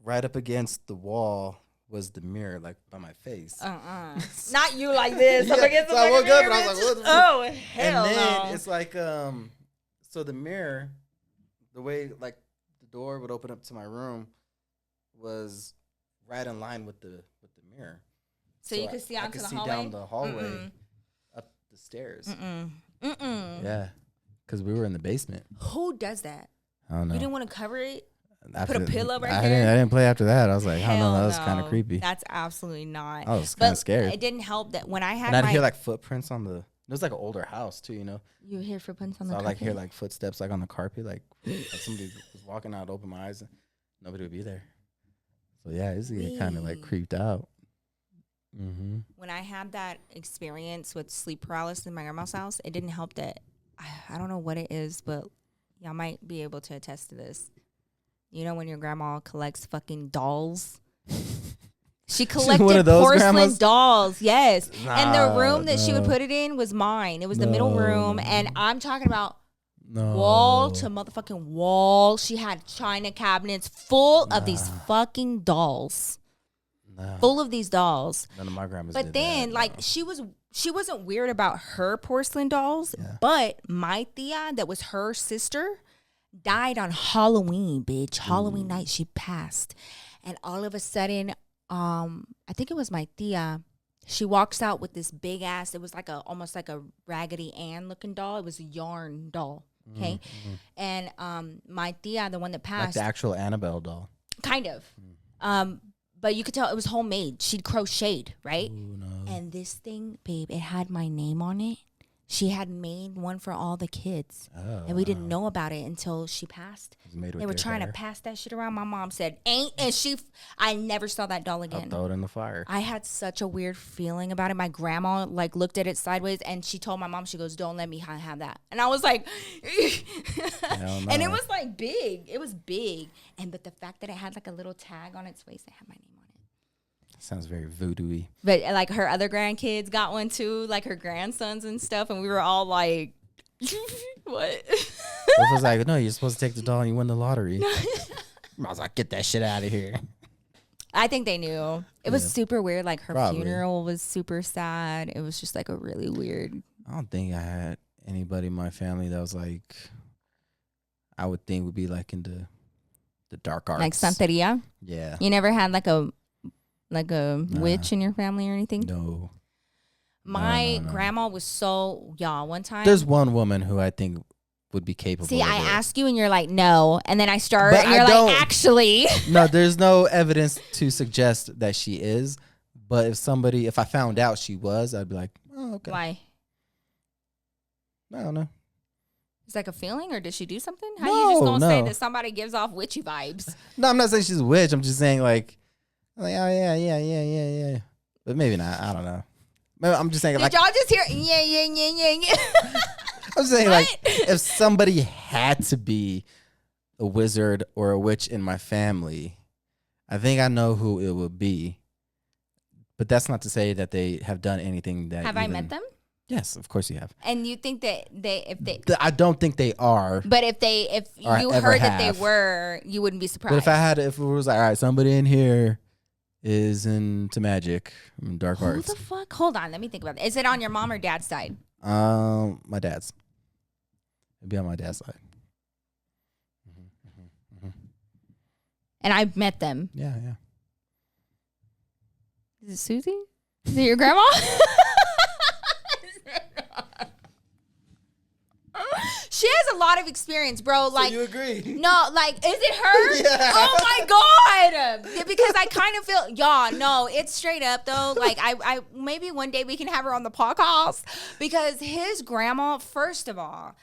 right up against the wall was the mirror, like by my face. Not you like this. Yeah, Up against so the I woke mirror, up and I was like, what the oh, fuck? hell And then no. it's like, so the mirror, the way like the door would open up to my room was right in line with the mirror. So you could see onto the hallway? I could see down the hallway, up the stairs. Yeah, because we were in the basement. Who does that? I don't know. You didn't want to cover it? After, Put a pillow right I there? I didn't play after that. I was like, I don't know. Hell That was kind of creepy. That's absolutely not. I was kind of scared. It didn't help that when I had and I'd hear like footprints on the. It was like an older house too, you know. You hear footprints on the So I carpet? like hear like footsteps like on the carpet, like somebody was walking out. Open my eyes, and nobody would be there. So yeah, it's get kind of like creeped out. Mm-hmm. When I had that experience with sleep paralysis in my grandma's house, it didn't help that I don't know what it is, but y'all might be able to attest to this. You know when your grandma collects fucking dolls? She collected one of those porcelain grandmas? dolls, yes. And the room that she would no. put it in was mine. It was the middle room, No. and I'm talking about No. wall to motherfucking wall. She had china cabinets full of these fucking dolls. No. Full of these dolls. None of my grandmas But did then, that, like, no. she wasn't weird about her porcelain dolls, but my tia, that was her sister, died on Halloween, bitch. Halloween night, she passed. And all of a sudden, I think it was my tia, she walks out with this big ass, it was like almost like a Raggedy Ann looking doll. It was a yarn doll, okay? And my tia, the one that Like passed. the actual Annabelle doll. Kind of. But you could tell it was homemade. She'd crocheted, right? Ooh, no. And this thing, babe, it had my name on it. She had made one for all the kids. Oh, And we didn't know about it until she passed. It was made with They were your trying hair. to pass that shit around. My mom said, ain't. And I never saw that doll I'll again. throw it in the fire. I had such a weird feeling about it. My grandma like looked at it sideways and she told my mom, she goes, don't let me have that. And I was like, and it was like big. It was big. But the fact that it had like a little tag on its waist that had my name on it. Sounds very voodoo-y. But like her other grandkids got one too, like her grandsons and stuff. And we were all like, what? Wolf was like, no, you're supposed to take the doll and you win the lottery. I was like, get that shit out of here. I think they knew. It was super weird. Like her Probably. funeral was super sad. It was just like a really weird. I don't think I had anybody in my family that was like, I would think would be like into the dark arts. Like Santeria. Yeah. You never had like a witch in your family or anything? No. My No. grandma was so, y'all, one time. There's one woman who I think would be capable See, of I it. ask you and you're like, no. And then I start But and you're I don't. like, actually. No, there's no evidence to suggest that she is. But if I found out she was, I'd be like, oh, okay. Why? I don't know. It's like a feeling, or did she do something? How No, you just gonna say no. that somebody gives off witchy vibes? No, I'm not saying she's a witch. I'm just saying like oh yeah. But maybe not. I don't know. Maybe I'm just saying Did like y'all just hear yeah? I'm saying What? like if somebody had to be a wizard or a witch in my family, I think I know who it would be. But that's not to say that they have done anything that. Have I met them? Yes, of course you have. And you think that if they, I don't think they are. but if Or you ever heard that they have. were, you wouldn't be surprised. But if it was like, all right, somebody in here is into magic, dark Who arts. the fuck? Hold on, let me think about it. Is it on your mom or dad's side? My dad's. It'd be on my dad's side. And I've met them. Yeah. Is it Susie? Is it your grandma? She has a lot of experience, bro. Like, you agree? no, like, is it her? Yeah. Oh my god! Because I kind of feel, y'all. No, it's straight up though. Like, I maybe one day we can have her on the podcast because his grandma, first of all,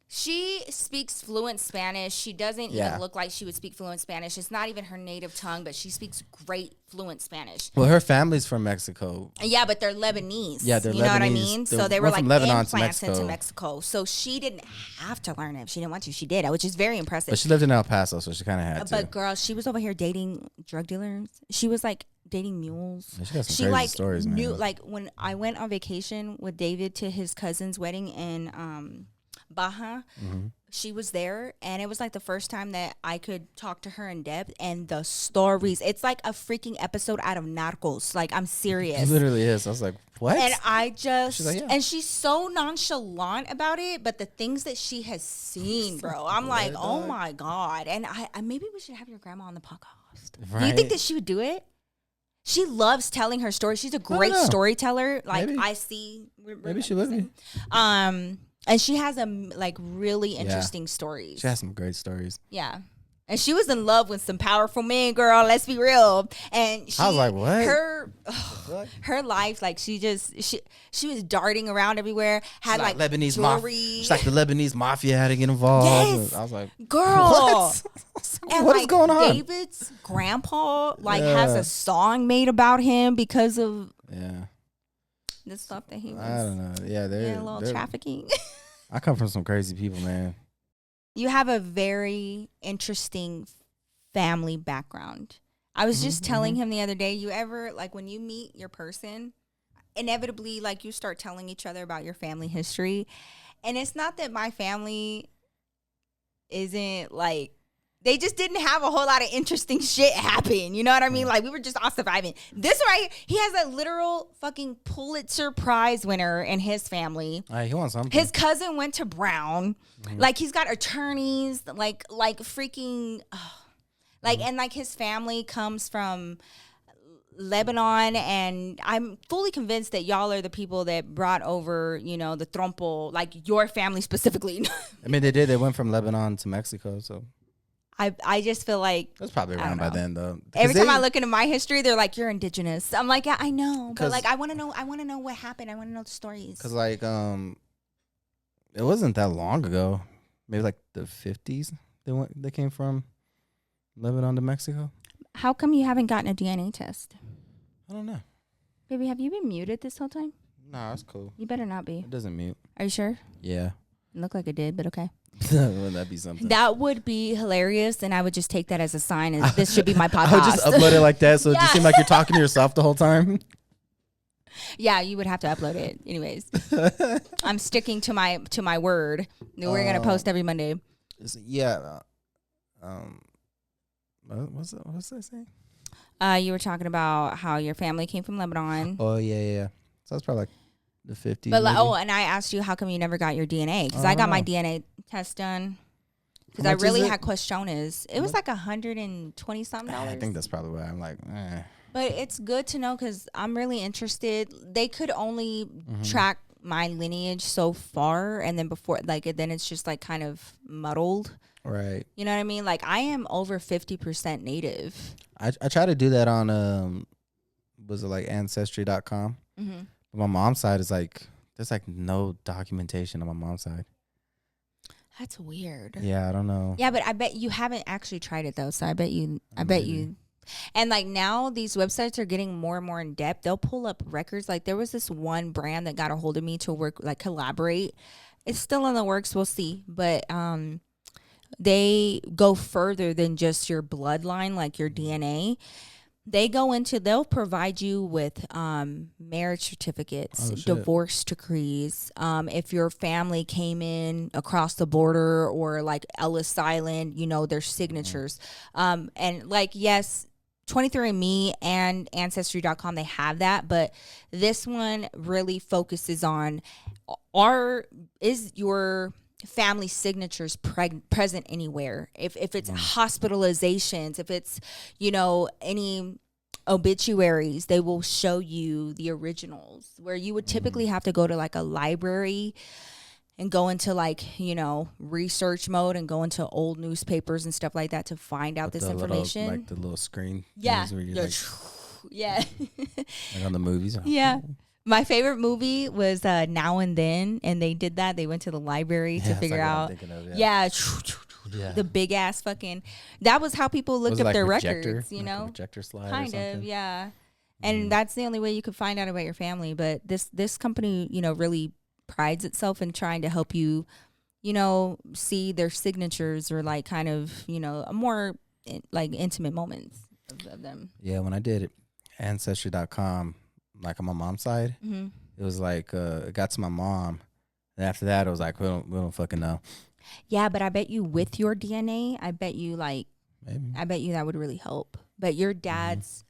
she speaks fluent Spanish. She doesn't even look like she would speak fluent Spanish. It's not even her native tongue, but she speaks great fluent Spanish. Well, her family's from Mexico. Yeah, but they're Lebanese. Yeah, they're You know what I Lebanese. mean? They're- So they were we're like from Lebanon to implants into Mexico. Mexico. So she didn't have to learn it. If she didn't want to, she did, which is very impressive. But she lived in El Paso, so she kind of had to. But girl, she was over here dating drug dealers. She was like dating mules. Yeah, she got some She crazy like stories, knew man. like when I went on vacation with David to his cousin's wedding in Baja. Mm-hmm. She was there, and it was like the first time that I could talk to her in depth. And the stories, it's like a freaking episode out of Narcos. Like, I'm serious. It literally is. I was like, what? And I just, She's like, yeah. and she's so nonchalant about it, but the things that she has seen, bro, I'm like, oh my God. And I maybe we should have your grandma on the podcast. Right? Do you think that she would do it? She loves telling her stories. She's a great storyteller. Like, maybe. I see. Maybe she would be. And she has like really interesting stories. She has some great stories. Yeah. And she was in love with some powerful men, girl. Let's be real. And she, I was like, what? Her life, like she was darting around everywhere. Had like Lebanese jewelry. She's like the Lebanese mafia had to get involved. Yes. I was like, girl. what? And What like is going on? David's grandpa has a song made about him because of the stuff that he was. I don't know. Yeah, they're a little trafficking. I come from some crazy people, man. You have a very interesting family background. I was just telling him the other day, you ever, like when you meet your person, inevitably, like you start telling each other about your family history. And it's not that my family isn't like, they just didn't have a whole lot of interesting shit happen. You know what I mean? Like, we were just all surviving. This right, he has a literal fucking Pulitzer Prize winner in his family. He wants something. His cousin went to Brown. Like, he's got attorneys, like freaking, and like his family comes from Lebanon, and I'm fully convinced that y'all are the people that brought over, the trompo, like your family specifically. I mean, they did. They went from Lebanon to Mexico, so. I just feel like that's probably around by then, though. Every time I look into my history, they're like, "You're indigenous." I'm like, "Yeah, I know," but like, I want to know. I want to know what happened. I want to know the stories. Because like, it wasn't that long ago. Maybe like the 50s. They came from Lebanon to Mexico. How come you haven't gotten a DNA test? I don't know. Baby, have you been muted this whole time? Nah, that's cool. You better not be. It doesn't mute. Are you sure? Yeah. It looked like it did, but okay. Wouldn't that be something? That would be hilarious, and I would just take that as a sign. As this should be my podcast. I would just upload it like that, so it just seemed like you're talking to yourself the whole time. Yeah, you would have to upload it. Anyways, I'm sticking to my word. We're gonna post every Monday. Yeah. What's I saying? You were talking about how your family came from Lebanon. Oh yeah. So that's probably like the 50s. But and I asked you, how come you never got your DNA? Because I got my DNA test done. Because I really had questiones. It was like $120 something. I think that's probably why I'm like, But it's good to know because I'm really interested. They could only track my lineage so far, and then then it's just like kind of muddled. Right. You know what I mean? Like, I am over 50% native. I try to do that on was it like ancestry.com? Mm-hmm. But my mom's side is like there's like no documentation on my mom's side. That's weird. Yeah, I don't know. Yeah, but I bet you haven't actually tried it though. So I bet you. And like now these websites are getting more and more in depth. They'll pull up records. Like there was this one brand that got a hold of me to work, like collaborate. It's still in the works. We'll see. But they go further than just your bloodline, like your DNA. They'll provide you with marriage certificates, divorce decrees. If your family came in across the border or like Ellis Island, their signatures. And like, yes, 23andMe and Ancestry.com, they have that. But this one really focuses on is your family signatures present anywhere, if it's hospitalizations, if it's any obituaries, they will show you the originals, where you would typically have to go to like a library and go into like research mode and go into old newspapers and stuff like that to find out this information. Like the little screen. Yeah. Where you're yeah. Like on the movies. Yeah. My favorite movie was Now and Then, and they did that. They went to the library to figure out. The big ass fucking. That was how people looked up their records, projector slide. Kind of, yeah. And that's the only way you could find out about your family. But this company, really prides itself in trying to help you, see their signatures or like kind of, a more like intimate moments of them. Yeah, when I did it, Ancestry.com, like on my mom's side. Mm-hmm. It was like it got to my mom, and after that, it was like we don't fucking know. Yeah, but I bet you with your DNA, I bet you that would really help. But your dad's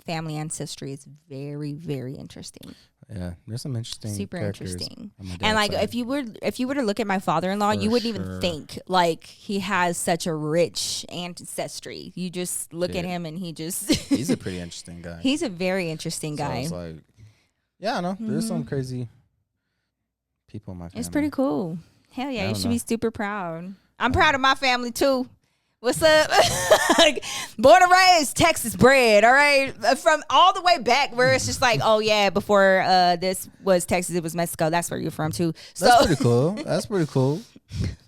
family ancestry is very, very interesting. Yeah, there's some interesting, super interesting. And like side. if you were to look at my father-in-law, you wouldn't even think like he has such a rich ancestry. You just look at him and he's a pretty interesting guy. He's a very interesting guy. So it's like, yeah, I know. There's some crazy people in my family. It's pretty cool. Hell yeah, you should be super proud. I'm proud of my family too. What's up? Born and raised, Texas bred, all right? From all the way back where it's just like, oh, yeah, before this was Texas, it was Mexico. That's where you're from, too. So that's pretty cool. That's pretty cool.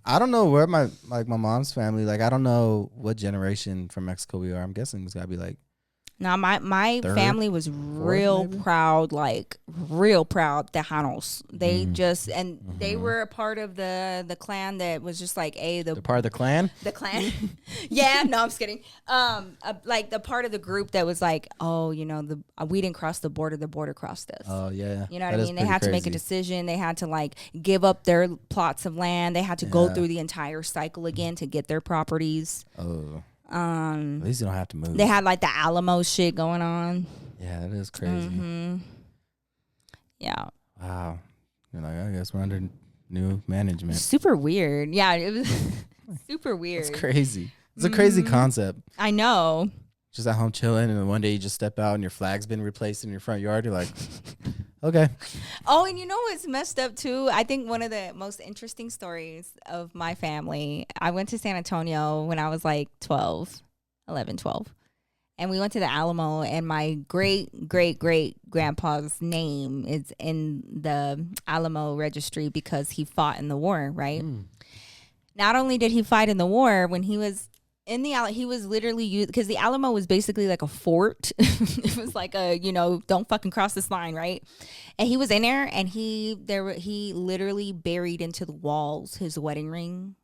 I don't know where my mom's family, like, I don't know what generation from Mexico we are. I'm guessing it's got to be, like, now, my family was real proud, like real proud Tejanos. They just they were a part of the clan that was just like the part of the clan. The clan, yeah. No, I'm just kidding. Like the part of the group that was like, oh, you know, we didn't cross the border crossed us. Oh yeah, you know what I mean. They had to make a decision. They had to like give up their plots of land. They had to go through the entire cycle again to get their properties. Oh. At least you don't have to move. They had like the Alamo shit going on. Yeah, that is crazy. Yeah. Wow. You're like, I guess we're under new management. Super weird. Yeah, it was super weird. It's crazy. It's a crazy concept. I know. Just at home chilling, and then one day you just step out and your flag's been replaced in your front yard. You're like, okay. Oh, and you know what's messed up too? I think one of the most interesting stories of my family, I went to San Antonio when I was like 12. And we went to the Alamo, and my great-great-great-grandpa's name is in the Alamo registry because he fought in the war, right? Not only did he fight in the war, when he was in the he was literally used because the Alamo was basically like a fort. It was like a, you know, don't fucking cross this line, right? And he was in there, and he literally buried into the walls his wedding ring,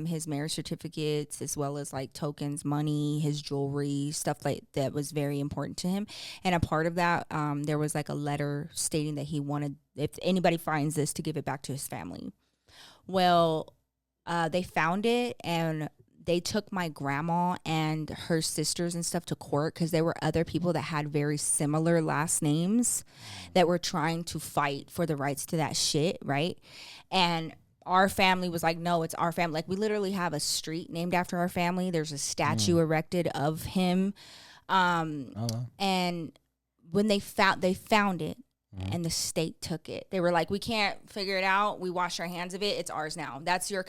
his marriage certificates, as well as like tokens, money, his jewelry, stuff like that was very important to him. And a part of that, there was like a letter stating that he wanted, if anybody finds this, to give it back to his family. Well, they found it, and they took my grandma and her sisters and stuff to court because there were other people that had very similar last names that were trying to fight for the rights to that shit, right? And our family was like, no, it's our family. Like, we literally have a street named after our family. There's a statue erected of him. And when they found it, and the state took it. They were like, we can't figure it out. We wash our hands of it. It's ours now. That's your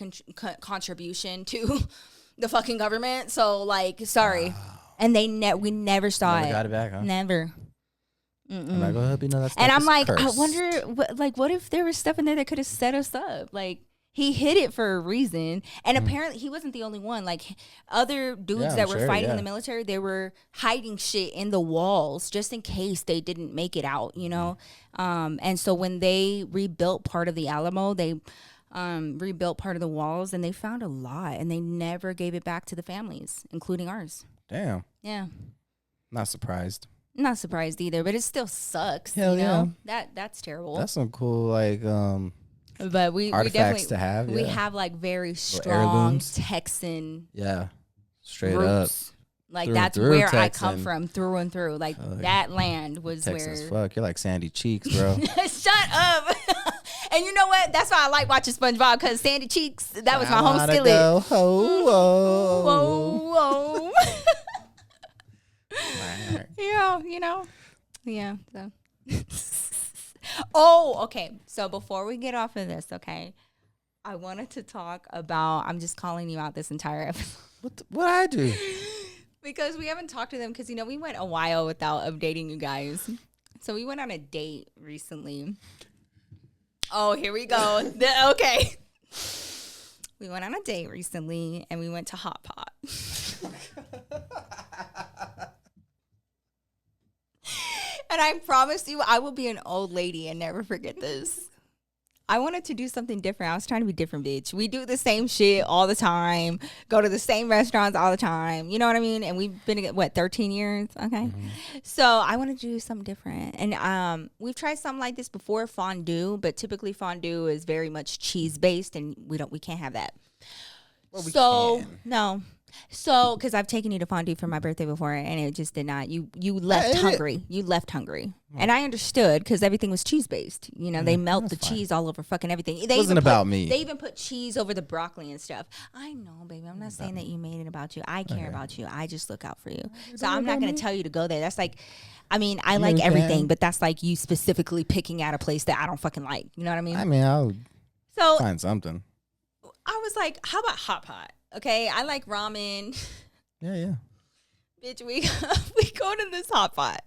contribution to the fucking government. So, like, sorry. Wow. And we never saw it. Got it back, huh? Never. I'm not gonna help you know that stuff. And I'm like, cursed. I wonder, what if there was stuff in there that could have set us up? Like, he hid it for a reason. And apparently he wasn't the only one. Like, other dudes that were fighting in the military, they were hiding shit in the walls just in case they didn't make it out, you know? And so when they rebuilt part of the Alamo, they rebuilt part of the walls, and they found a lot, and they never gave it back to the families, including ours. Damn. Yeah. Not surprised. Not surprised either, but it still sucks. Hell you know? That's terrible. That's some cool, like, but we artifacts definitely to have. We have like very strong Texan. Yeah. Straight roots. up. Like, that's where Texan. I come from, through and through. Like, that land was Texas, where. Fuck, you're like Sandy Cheeks, bro. Shut up. And you know what? That's why I like watching SpongeBob, because Sandy Cheeks, that was my home skillet. Go, ho, whoa. Whoa, whoa. Yeah, you know. Yeah. So. Oh, okay. So before we get off of this, okay, I wanted to talk about, I'm just calling you out this entire episode. What I do? Because we haven't talked to them, because, you know, we went a while without updating you guys. So we went on a date recently. Oh, here we go. Okay. We went on a date recently, and we went to Hot Pot. And I promise you, I will be an old lady and never forget this. I wanted to do something different. I was trying to be different, bitch. We do the same shit all the time. Go to the same restaurants all the time. You know what I mean? And we've been together, 13 years? Okay. So I wanted to do something different. And we've tried something like this before, fondue. But typically fondue is very much cheese-based. And we can't have that. Well, no. So, because I've taken you to fondue for my birthday before, and it just did not. You left hungry. You left hungry, and I understood because everything was cheese based. You know, they melt the cheese all over fucking everything. It wasn't about me. They even put cheese over the broccoli and stuff. I know, baby. I'm not saying that you made it about you. I care about you. I just look out for you. So I'm not going to tell you to go there. That's like, I mean, I like everything, but that's like you specifically picking out a place that I don't fucking like. You know what I mean? I mean, I'll find something. I was like, how about hot pot? Okay, I like ramen. Yeah. Bitch, we go to this hot pot.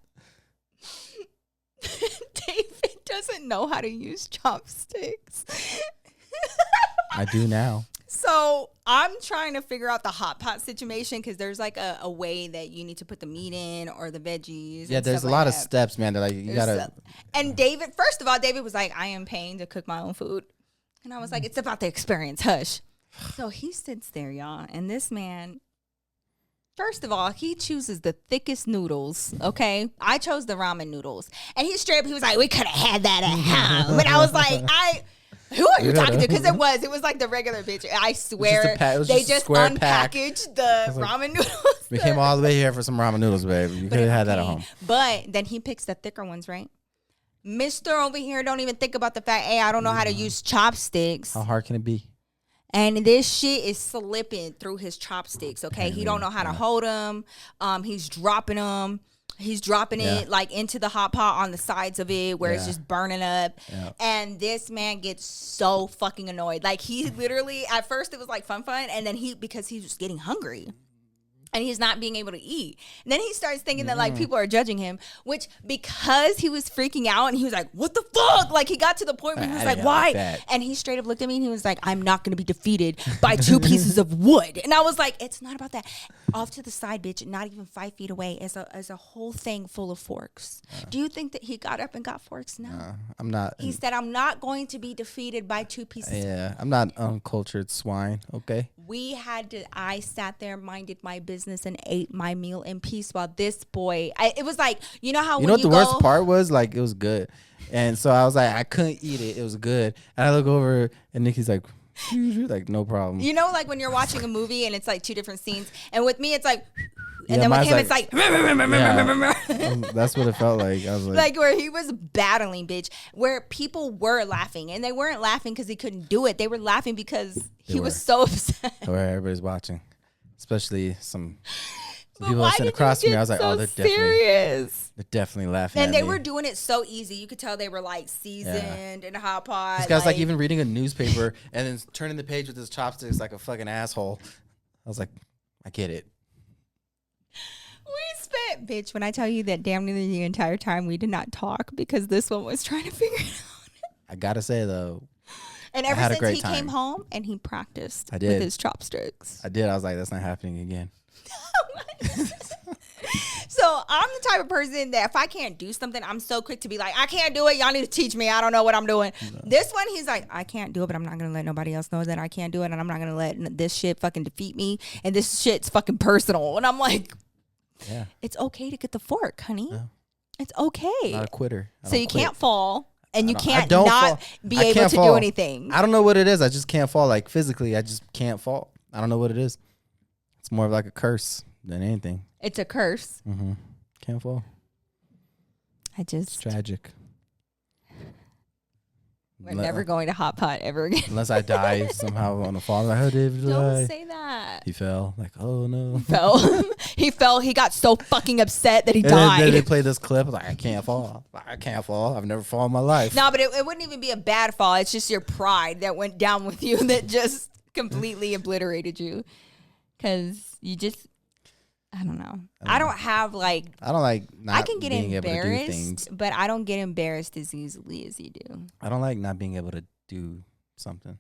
David doesn't know how to use chopsticks. I do now. So I'm trying to figure out the hot pot situation because there's like a way that you need to put the meat in or the veggies. Yeah, there's a lot of steps, man. That like you gotta. And David, first of all, David was like, "I am paying to cook my own food," and I was like, "It's about the experience. Hush." So he sits there, y'all, and this man, first of all, he chooses the thickest noodles, okay? I chose the ramen noodles. And he was like, we could have had that at home. And I was like, who are you talking to? Because it was like the regular bitch. I swear, they just unpackaged the ramen noodles. We came all the way here for some ramen noodles, babe. You could have had that at home. But then he picks the thicker ones, right? Mr. over here don't even think about the fact, hey, I don't know how to use chopsticks. How hard can it be? And this shit is slipping through his chopsticks, okay? He don't know how to hold them. He's dropping them. He's dropping it like into the hot pot on the sides of it where it's just burning up. Yeah. And this man gets so fucking annoyed. Like he literally, at first it was like fun. And then because he was getting hungry. And he's not being able to eat. And then he starts thinking that like people are judging him, which because he was freaking out and he was like, what the fuck? Like he got to the point where he was like, why? And he straight up looked at me and he was like, I'm not going to be defeated by 2 pieces of wood. And I was like, it's not about that. Off to the side, bitch, not even 5 feet away is a whole thing full of forks. Do you think that he got up and got forks? No. I'm not. He said, I'm not going to be defeated by 2 pieces. Yeah, I'm not uncultured swine, okay? I sat there, minded my business, and ate my meal in peace while this boy, it was like, you know how you know what the worst part was? Like, it was good. And so I was like, I couldn't eat it. It was good. And I look over and Nikki's like, no problem. You know, like when you're watching a movie and it's like 2 different scenes. And with me, it's like, and then with him, it's like, that's what it felt like. I was like where he was battling, bitch, where people were laughing. And they weren't laughing because he couldn't do it. They were laughing because he was so upset. Where everybody's watching, especially some people sitting across from me. I was like, oh, they're definitely laughing. And they were doing it so easy. You could tell they were like seasoned in a hot pot. This guy's like even reading a newspaper and then turning the page with his chopsticks like a fucking asshole. I was like, I get it. We spent, bitch, when I tell you that damn near the entire time we did not talk because this one was trying to figure it out. I gotta say though, and ever since he came home and he practiced with his chopsticks. I did. I was like, that's not happening again. So I'm the type of person that if I can't do something, I'm so quick to be like, I can't do it. Y'all need to teach me. I don't know what I'm doing. No. This one, he's like, I can't do it, but I'm not going to let nobody else know that I can't do it. And I'm not going to let this shit fucking defeat me. And this shit's fucking personal. And I'm like, it's okay to get the fork, honey. Yeah. It's okay. I'm not a quitter. So you can't fall. And you can't not be able to do anything. I don't know what it is. I just can't fall. Like physically, I just can't fall. I don't know what it is. It's more of like a curse than anything. It's a curse. Mm-hmm. Can't fall. It's tragic. We're never going to hot pot ever again. Unless I die somehow on a fall. Like, oh, David Don't say that. He fell. Like, oh no. He fell. He got so fucking upset that he died. Then they play this clip. Like, I can't fall. I've never fallen in my life. No, but it wouldn't even be a bad fall. It's just your pride that went down with you that just completely obliterated you. Because you just, I don't know. I don't like not I can get embarrassed, but I don't get embarrassed as easily as you do. I don't like not being able to do something.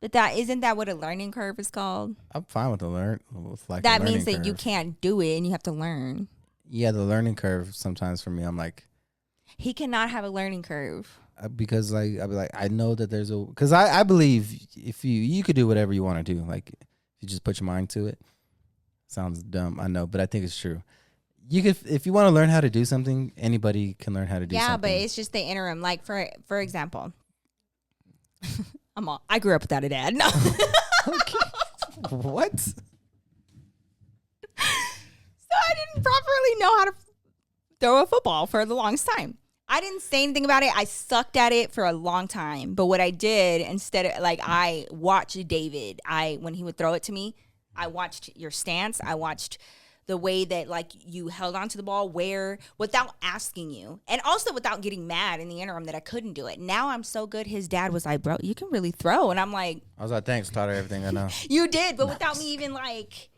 But isn't that what a learning curve is called? I'm fine with that means that you can't do it and you have to learn. Yeah, the learning curve sometimes for me, I'm like, he cannot have a learning curve. because like I'd be like, I know that there's because I believe if you could do whatever you want to do, like if you just put your mind to it. Sounds dumb, I know, but I think it's true. You could, if you want to learn how to do something, anybody can learn how to do something. Yeah, but it's just the interim. Like for example, I grew up without a dad. No. Okay. What? So I didn't properly know how to throw a football for the longest time. I didn't say anything about it. I sucked at it for a long time. But what I did instead of like I watched David. When he would throw it to me, I watched your stance. I watched the way that like you held onto the ball without asking you. And also without getting mad in the interim that I couldn't do it. Now I'm so good. His dad was like, bro, you can really throw. And I'm like, I was like, thanks, taught her everything I know. You did, but without me even like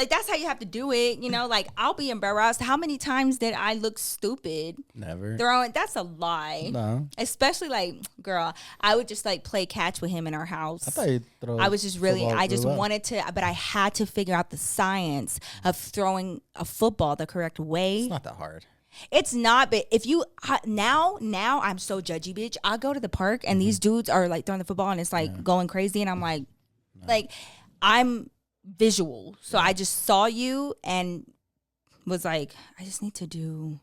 that's how you have to do it, you know? Like, I'll be embarrassed. How many times did I look stupid? Never. That's a lie. No. Especially, like, girl, I would just, like, play catch with him in our house. I thought you'd throw I was just really, I just wanted to, but I had to figure out the science of throwing a football the correct way. It's not that hard. It's not, but if you, now I'm so judgy, bitch. I go to the park, and these dudes are, like, throwing the football, and it's, like, going crazy, and I'm like, I'm visual. So I just saw you and was like, I just need to do,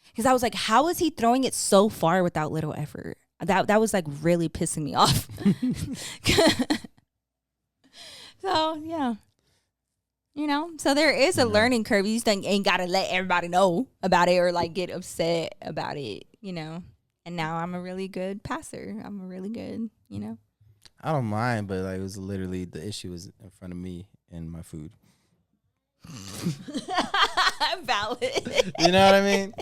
because I was like, how is he throwing it so far without little effort? That was like really pissing me off. So yeah, you know, so there is a learning curve. You just ain't gotta let everybody know about it or like get upset about it, you know. And now I'm a really good passer. I'm a really good, you know. I don't mind, but like it was literally the issue was in front of me and my food. Valid. You know what I mean?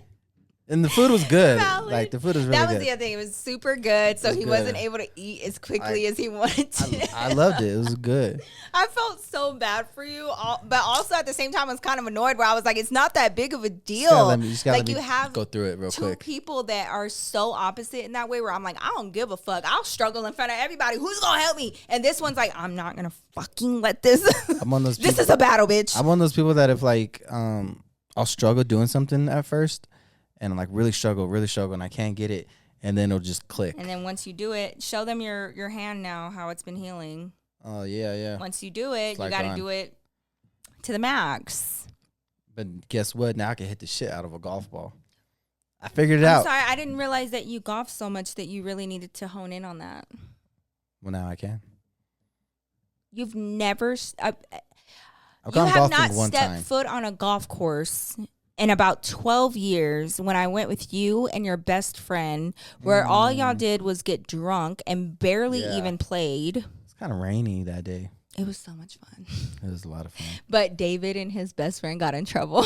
And the food was good. Valid. Like the food was really good. That was the other thing. It was super good, so he wasn't able to eat as quickly as he wanted to. I loved it. It was good. I felt so bad for you, but also at the same time, I was kind of annoyed. Where I was like, "It's not that big of a deal." Like you have go through it real quick. Two people that are so opposite in that way. Where I'm like, I don't give a fuck. I'll struggle in front of everybody. Who's gonna help me? And this one's like, I'm not gonna fucking let this. I'm one of those. This is a battle, bitch. I'm one of those people that if like I'll struggle doing something at first. And like really struggle, and I can't get it, and then it'll just click. And then once you do it, show them your hand now, how it's been healing. Oh yeah. Once you do it, you got to do it to the max. But guess what? Now I can hit the shit out of a golf ball. I figured it out. Sorry, I didn't realize that you golf so much that you really needed to hone in on that. Well, now I can. You've never. I've you have not stepped foot on a golf course in about 12 years when I went with you and your best friend, where all y'all did was get drunk and barely even played. It's kind of rainy that day. It was so much fun. It was a lot of fun. But David and his best friend got in trouble.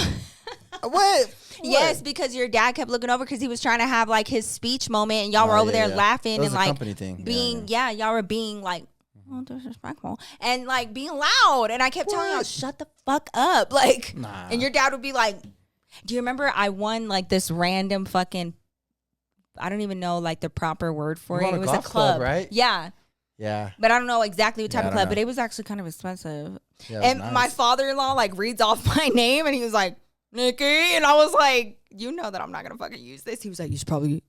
What? Yes, because your dad kept looking over because he was trying to have like his speech moment, and y'all were over there laughing and like being, y'all were being like, oh, disrespectful and like being loud. And I kept telling y'all, shut the fuck up. Like, and your dad would be like, do you remember I won like this random fucking, I don't even know like the proper word for it. It was a club, right? Yeah. Yeah. But I don't know exactly what type of club, but it was actually kind of expensive. Yeah, and my father-in-law like reads off my name and he was like, Nikki. And I was like, you know that I'm not going to fucking use this. He was like,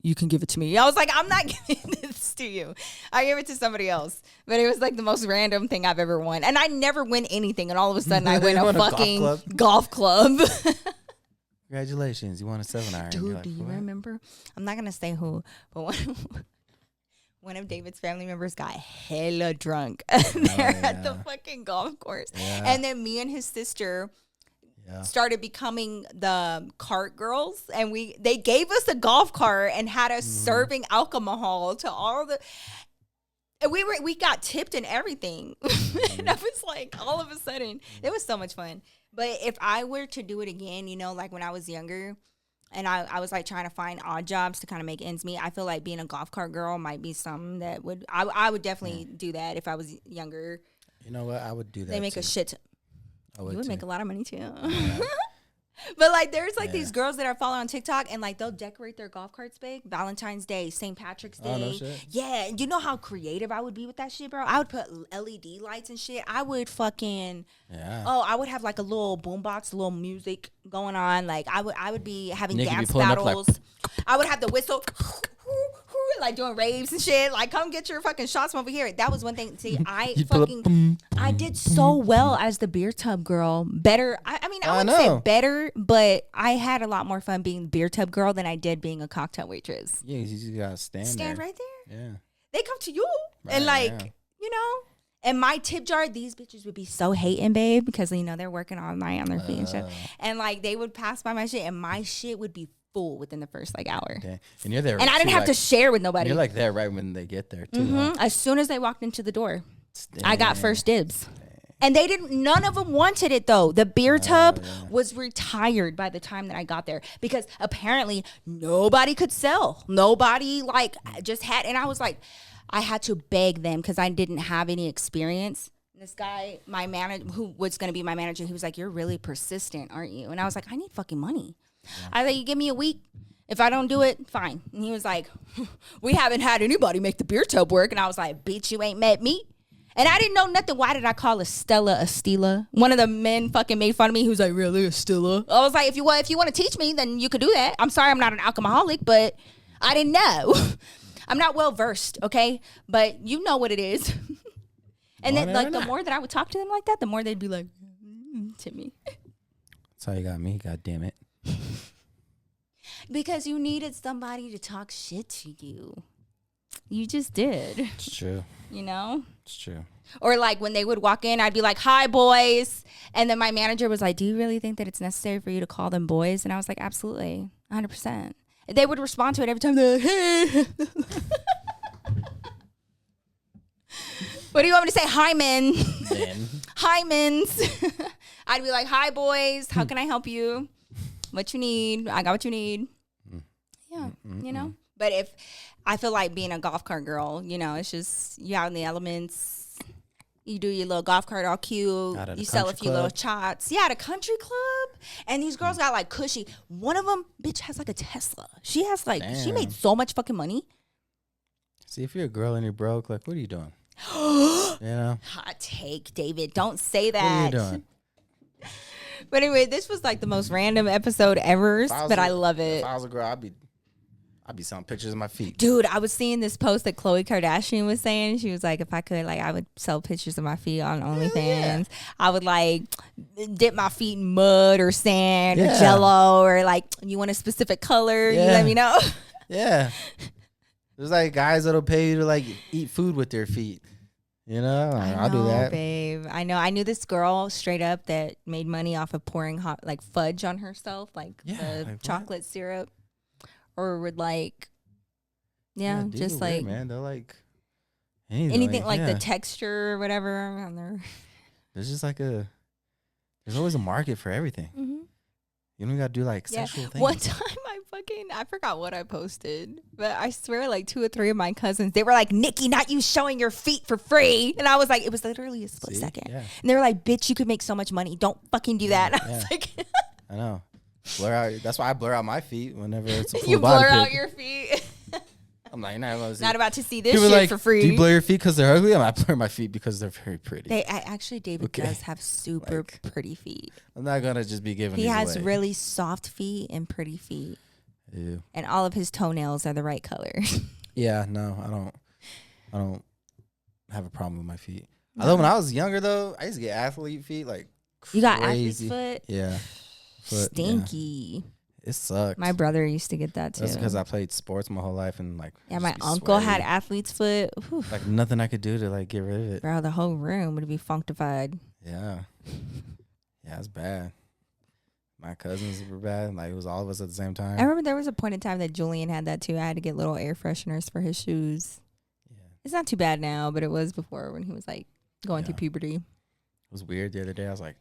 you can give it to me. I was like, I'm not giving this to you. I gave it to somebody else. But it was like the most random thing I've ever won. And I never win anything. And all of a sudden I win a fucking golf club. Congratulations, you won a 7-iron. Dude, like, do you remember? I'm not going to say who, but one of David's family members got hella drunk there at the fucking golf course. Yeah. And then me and his sister started becoming the cart girls. And they gave us a golf cart and had us serving alcohol to all the... And we got tipped and everything. And I was like, all of a sudden, it was so much fun. But if I were to do it again, you know, like when I was younger and I was like trying to find odd jobs to kind of make ends meet, I feel like being a golf cart girl might be something that I would definitely do that if I was younger. You know what? I would do that. They make too. a shit. You would make a lot of money too. Yeah. But like there's like these girls that I follow on TikTok and like they'll decorate their golf carts big. Valentine's Day, St. Patrick's Day. Oh, no shit. Yeah. You know how creative I would be with that shit, bro? I would put LED lights and shit. I would fucking I would have like a little boombox, a little music going on. Like I would be having dance battles. I would have the whistle. like doing raves and shit. Like, come get your fucking shots from over here. That was one thing. See, I did so well as the beer tub girl. Better. I mean, I wouldn't say better, but I had a lot more fun being the beer tub girl than I did being a cocktail waitress. Yeah, you just gotta stand right there. Yeah. They come to you and like, you know. And my tip jar, these bitches would be so hating, babe, because, you know, they're working all night on their feet and shit. And, like, they would pass by my shit, and my shit would be full within the first, like, hour. Okay. And you're there. And I didn't have to share with nobody. You're, like, there right when they get there, too. Huh? As soon as they walked into the door, I got first dibs. And they didn't, none of them wanted it, though. The beer tub was retired by the time that I got there because apparently nobody could sell. Nobody, like, just had, and I was like, I had to beg them because I didn't have any experience. This guy, my manager, who was going to be my manager, he was like, "You're really persistent, aren't you?" And I was like, "I need fucking money." Yeah. I was like, "You give me a week. If I don't do it, fine." And he was like, "We haven't had anybody make the beer tub work." And I was like, "Bitch, you ain't met me." And I didn't know nothing. Why did I call Estella? One of the men fucking made fun of me. He was like, "Really, Estella?" I was like, if you want to teach me, then you could do that. I'm sorry I'm not an alcoholic, but I didn't know. I'm not well versed, okay? But you know what it is. And then, like, the more that I would talk to them like that, the more they'd be like, to me. That's how you got me, God damn it. Because you needed somebody to talk shit to you. You just did. It's true. You know? It's true. Or, like, when they would walk in, I'd be like, "Hi, boys." And then my manager was like, "Do you really think that it's necessary for you to call them boys?" And I was like, "Absolutely, 100%. They would respond to it every time. They're like, "Hey." What do you want me to say? Hi, men. Hi, men's. I'd be like, "Hi, boys. How can I help you? What you need? I got what you need." Yeah, you know. But if I feel like being a golf cart girl, you know, it's just you out in the elements. You do your little golf cart all cute. You sell a few little shots. Yeah, at a country club. And these girls got like cushy. One of them, bitch, has like a Tesla. She has like, she made so much fucking money. See, if you're a girl and you're broke, like, what are you doing? You know? Hot take, David. Don't say that. What are you doing? But anyway, this was like the most random episode ever, but I love it. If I was a girl, I'd be selling pictures of my feet. Dude, I was seeing this post that Khloe Kardashian was saying. She was like, if I could, like, I would sell pictures of my feet on OnlyFans. Yeah. I would, like, dip my feet in mud or sand or Jello or, like, you want a specific color, you let me know. Yeah. There's, like, guys that'll pay you to, like, eat food with their feet. You know? I'll do that. Babe. I know. I knew this girl straight up that made money off of pouring hot, like, fudge on herself, like the chocolate syrup. Or would like, just like, weird, man. They're like anything like the texture or whatever on there. There's just like there's always a market for everything. Mm-hmm. You don't gotta do like sexual things. One time I forgot what I posted, but I swear like 2 or 3 of my cousins, they were like, "Nikki, not you showing your feet for free." And I was like, it was literally a split second. Yeah. And they were like, "Bitch, you could make so much money. Don't fucking do that." And I was like, I know. Blur out. That's why I blur out my feet whenever it's a full you body blur pic. out your feet. I'm like, not about to see this people shit like, for free. Do you blur your feet because they're ugly? I blur my feet because they're very pretty. David does have super pretty feet. I'm not gonna just be giving. He has really soft feet and pretty feet. Ew. And all of his toenails are the right color. Yeah, no, I don't have a problem with my feet. No. Although when I was younger, though, I used to get athlete feet like crazy. You got athlete's foot? Yeah. Stinky. Yeah. It sucked. My brother used to get that too. That's because I played sports my whole life and like. Yeah, my uncle had athlete's foot. Whew. Like nothing I could do to like get rid of it. Bro, the whole room would be functified. Yeah. Yeah, it's bad. My cousins were bad. Like it was all of us at the same time. I remember there was a point in time that Julian had that too. I had to get little air fresheners for his shoes. Yeah. It's not too bad now, but it was before when he was like going through puberty. It was weird the other day. I was like,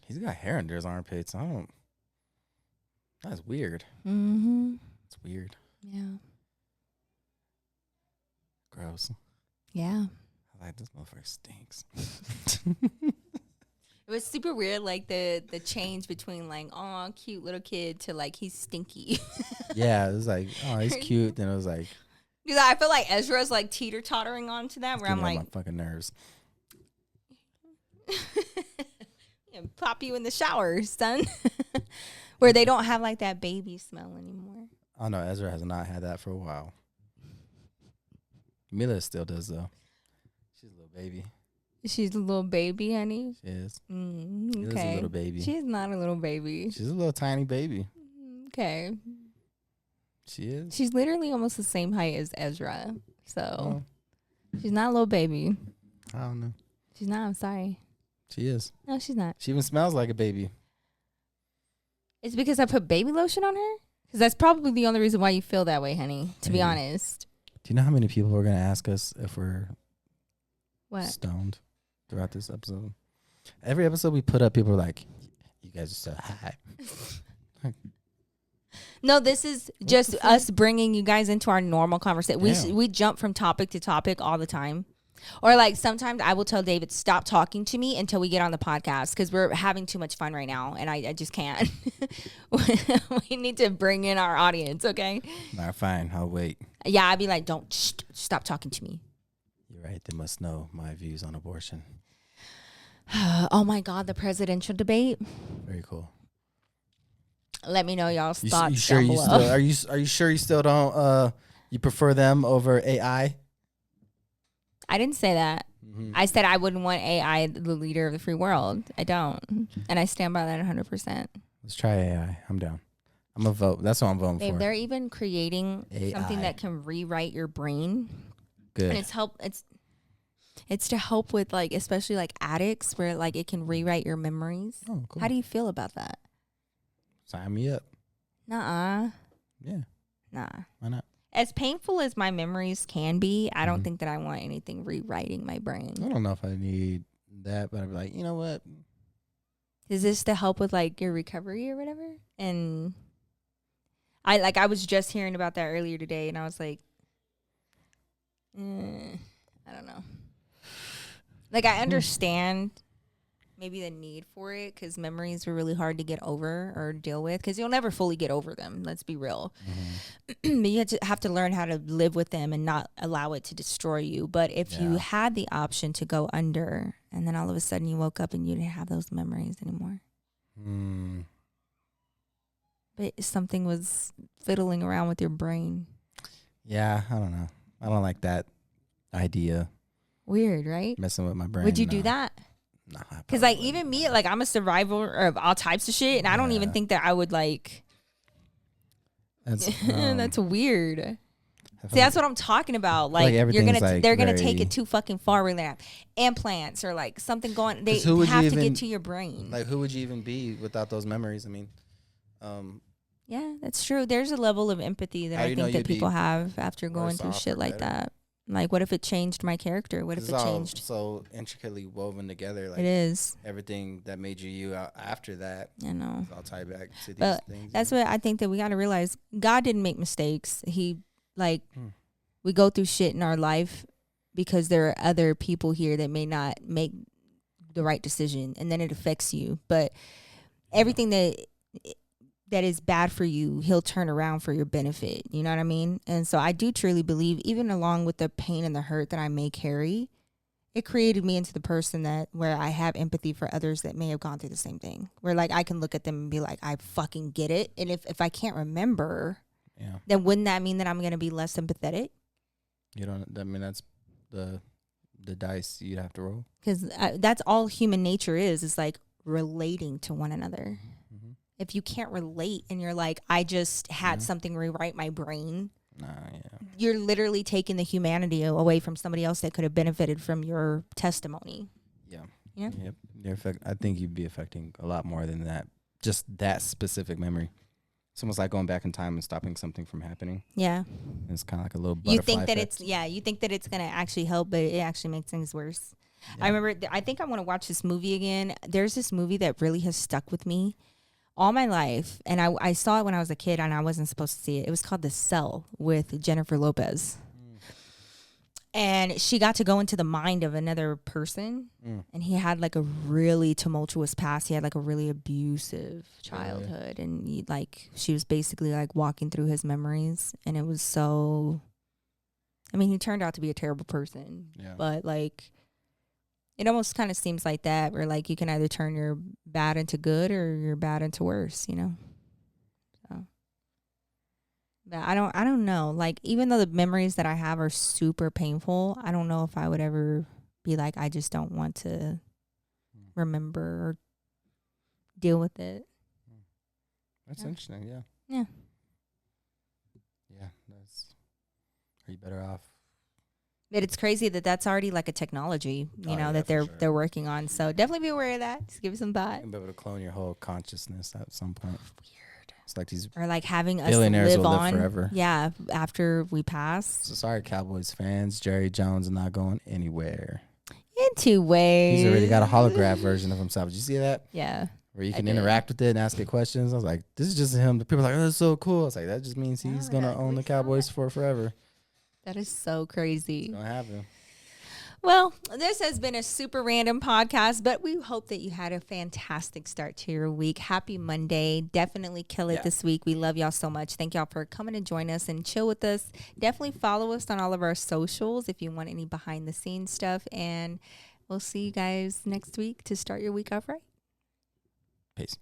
he's got hair under his armpits. That's weird. Mm-hmm. It's weird. Yeah. Gross. Yeah. I like this motherfucker stinks. It was super weird, like the change between like, oh, cute little kid to like he's stinky. Yeah, it was like, oh, he's cute. Then it was like, because I feel like Ezra's like teeter-tottering onto that, where I'm like, my fucking nerves. And pop you in the shower, son. Where they don't have like that baby smell anymore. Oh no, Ezra has not had that for a while. Mila still does though. She's a little baby. She's a little baby, honey. She is. Okay. Mila's a little baby. She's not a little baby. She's a little tiny baby. Okay. She is. She's literally almost the same height as Ezra. So she's not a little baby. I don't know. She's not. I'm sorry. She is. No, she's not. She even smells like a baby. It's because I put baby lotion on her? Because that's probably the only reason why you feel that way, honey, to be honest. Do you know how many people are going to ask us if we're stoned throughout this episode? Every episode we put up, people are like, you guys are so high. No, this is just us bringing you guys into our normal conversation. We jump from topic to topic all the time. Or like sometimes I will tell David, stop talking to me until we get on the podcast because we're having too much fun right now and I just can't. We need to bring in our audience, okay? Nah, fine. I'll wait. Yeah, I'd be like, don't stop talking to me. You're right. They must know my views on abortion. Oh my God, the presidential debate. Very cool. Let me know y'all's thoughts. You sure down below. Are you sure you still don't you prefer them over AI? I didn't say that. Mm-hmm. I said I wouldn't want AI the leader of the free world. I don't. And I stand by that 100%. Let's try AI. I'm down. I'm going to vote. That's what I'm voting for. They're even creating AI. Something that can rewrite your brain. Good. And it's to help with like, especially like addicts where like it can rewrite your memories. Oh, cool. How do you feel about that? Sign me up. Nuh-uh. Yeah. Nah. Why not? As painful as my memories can be, I don't think that I want anything rewriting my brain. I don't know if I need that, but I'd be like, you know what? Is this to help with like your recovery or whatever? And I was just hearing about that earlier today, and I was like, I don't know. Like I understand maybe the need for it because memories are really hard to get over or deal with because you'll never fully get over them. Let's be real. Mm-hmm. But you have to learn how to live with them and not allow it to destroy you. But if you had the option to go under and then all of a sudden you woke up and you didn't have those memories anymore. But something was fiddling around with your brain. Yeah, I don't know. I don't like that idea. Weird, right? Messing with my brain. Would you do that? Nah. Because like even me, like I'm a survivor of all types of shit, and I don't even think that I would like. That's weird. See, that's what I'm talking about. Like they're gonna take it too fucking far. We're gonna have implants or like something going. They have to get to your brain. Like who would you even be without those memories? I mean, yeah, that's true. There's a level of empathy that I think that people have after going through shit like that. Like, what if it changed my character? What if it changed? So intricately woven together. Like it is. Everything that made you after that. I know. I'll tie back to these things. That's what I think that we got to realize. God didn't make mistakes. He, we go through shit in our life because there are other people here that may not make the right decision. And then it affects you. But everything that is bad for you, he'll turn around for your benefit. You know what I mean? And so I do truly believe, even along with the pain and the hurt that I may carry, it created me into the person where I have empathy for others that may have gone through the same thing. Where like I can look at them and be like, I fucking get it. And if I can't remember, then wouldn't that mean that I'm going to be less sympathetic? You don't. I mean, that's the dice you'd have to roll. Because that's all human nature is like relating to one another. If you can't relate and you're like, I just had something rewrite my brain, you're literally taking the humanity away from somebody else that could have benefited from your testimony. Yeah. Yeah. Yep. I think you'd be affecting a lot more than that. Just that specific memory. It's almost like going back in time and stopping something from happening. Yeah. It's kind of like a little butterfly You think that effect. you think that it's going to actually help, but it actually makes things worse. Yeah. I remember, I think I want to watch this movie again. There's this movie that really has stuck with me all my life, and I saw it when I was a kid, and I wasn't supposed to see it. It was called The Cell with Jennifer Lopez. And she got to go into the mind of another person, and he had like a really tumultuous past. He had like a really abusive childhood, and she was basically like walking through his memories, and it was so. I mean, he turned out to be a terrible person, but like. It almost kind of seems like that, where like you can either turn your bad into good or your bad into worse, you know. So But I don't know. Like, even though the memories that I have are super painful, I don't know if I would ever be like, I just don't want to remember or deal with it. That's interesting. Yeah. Yeah. Yeah. Are you better off? But it's crazy that that's already like a technology, that they're working on. So definitely be aware of that. Just give it some thought. You'll be able to clone your whole consciousness at some point. Weird. It's like these or like having us billionaires live will on live forever. Yeah, after we pass. So sorry, Cowboys fans. Jerry Jones is not going anywhere. In 2 ways. He's already got a holograph version of himself. Did you see that? Yeah. Where you can interact with it and ask it questions. I was like, this is just him. The people are like, oh, that's so cool. I was like, that just means he's going to own the Cowboys for forever. That is so crazy. It's going to happen. Well, this has been a super random podcast, but we hope that you had a fantastic start to your week. Happy Monday. Definitely kill it this week. We love y'all so much. Thank y'all for coming to join us and chill with us. Definitely follow us on all of our socials if you want any behind the scenes stuff. And we'll see you guys next week to start your week off right. Peace.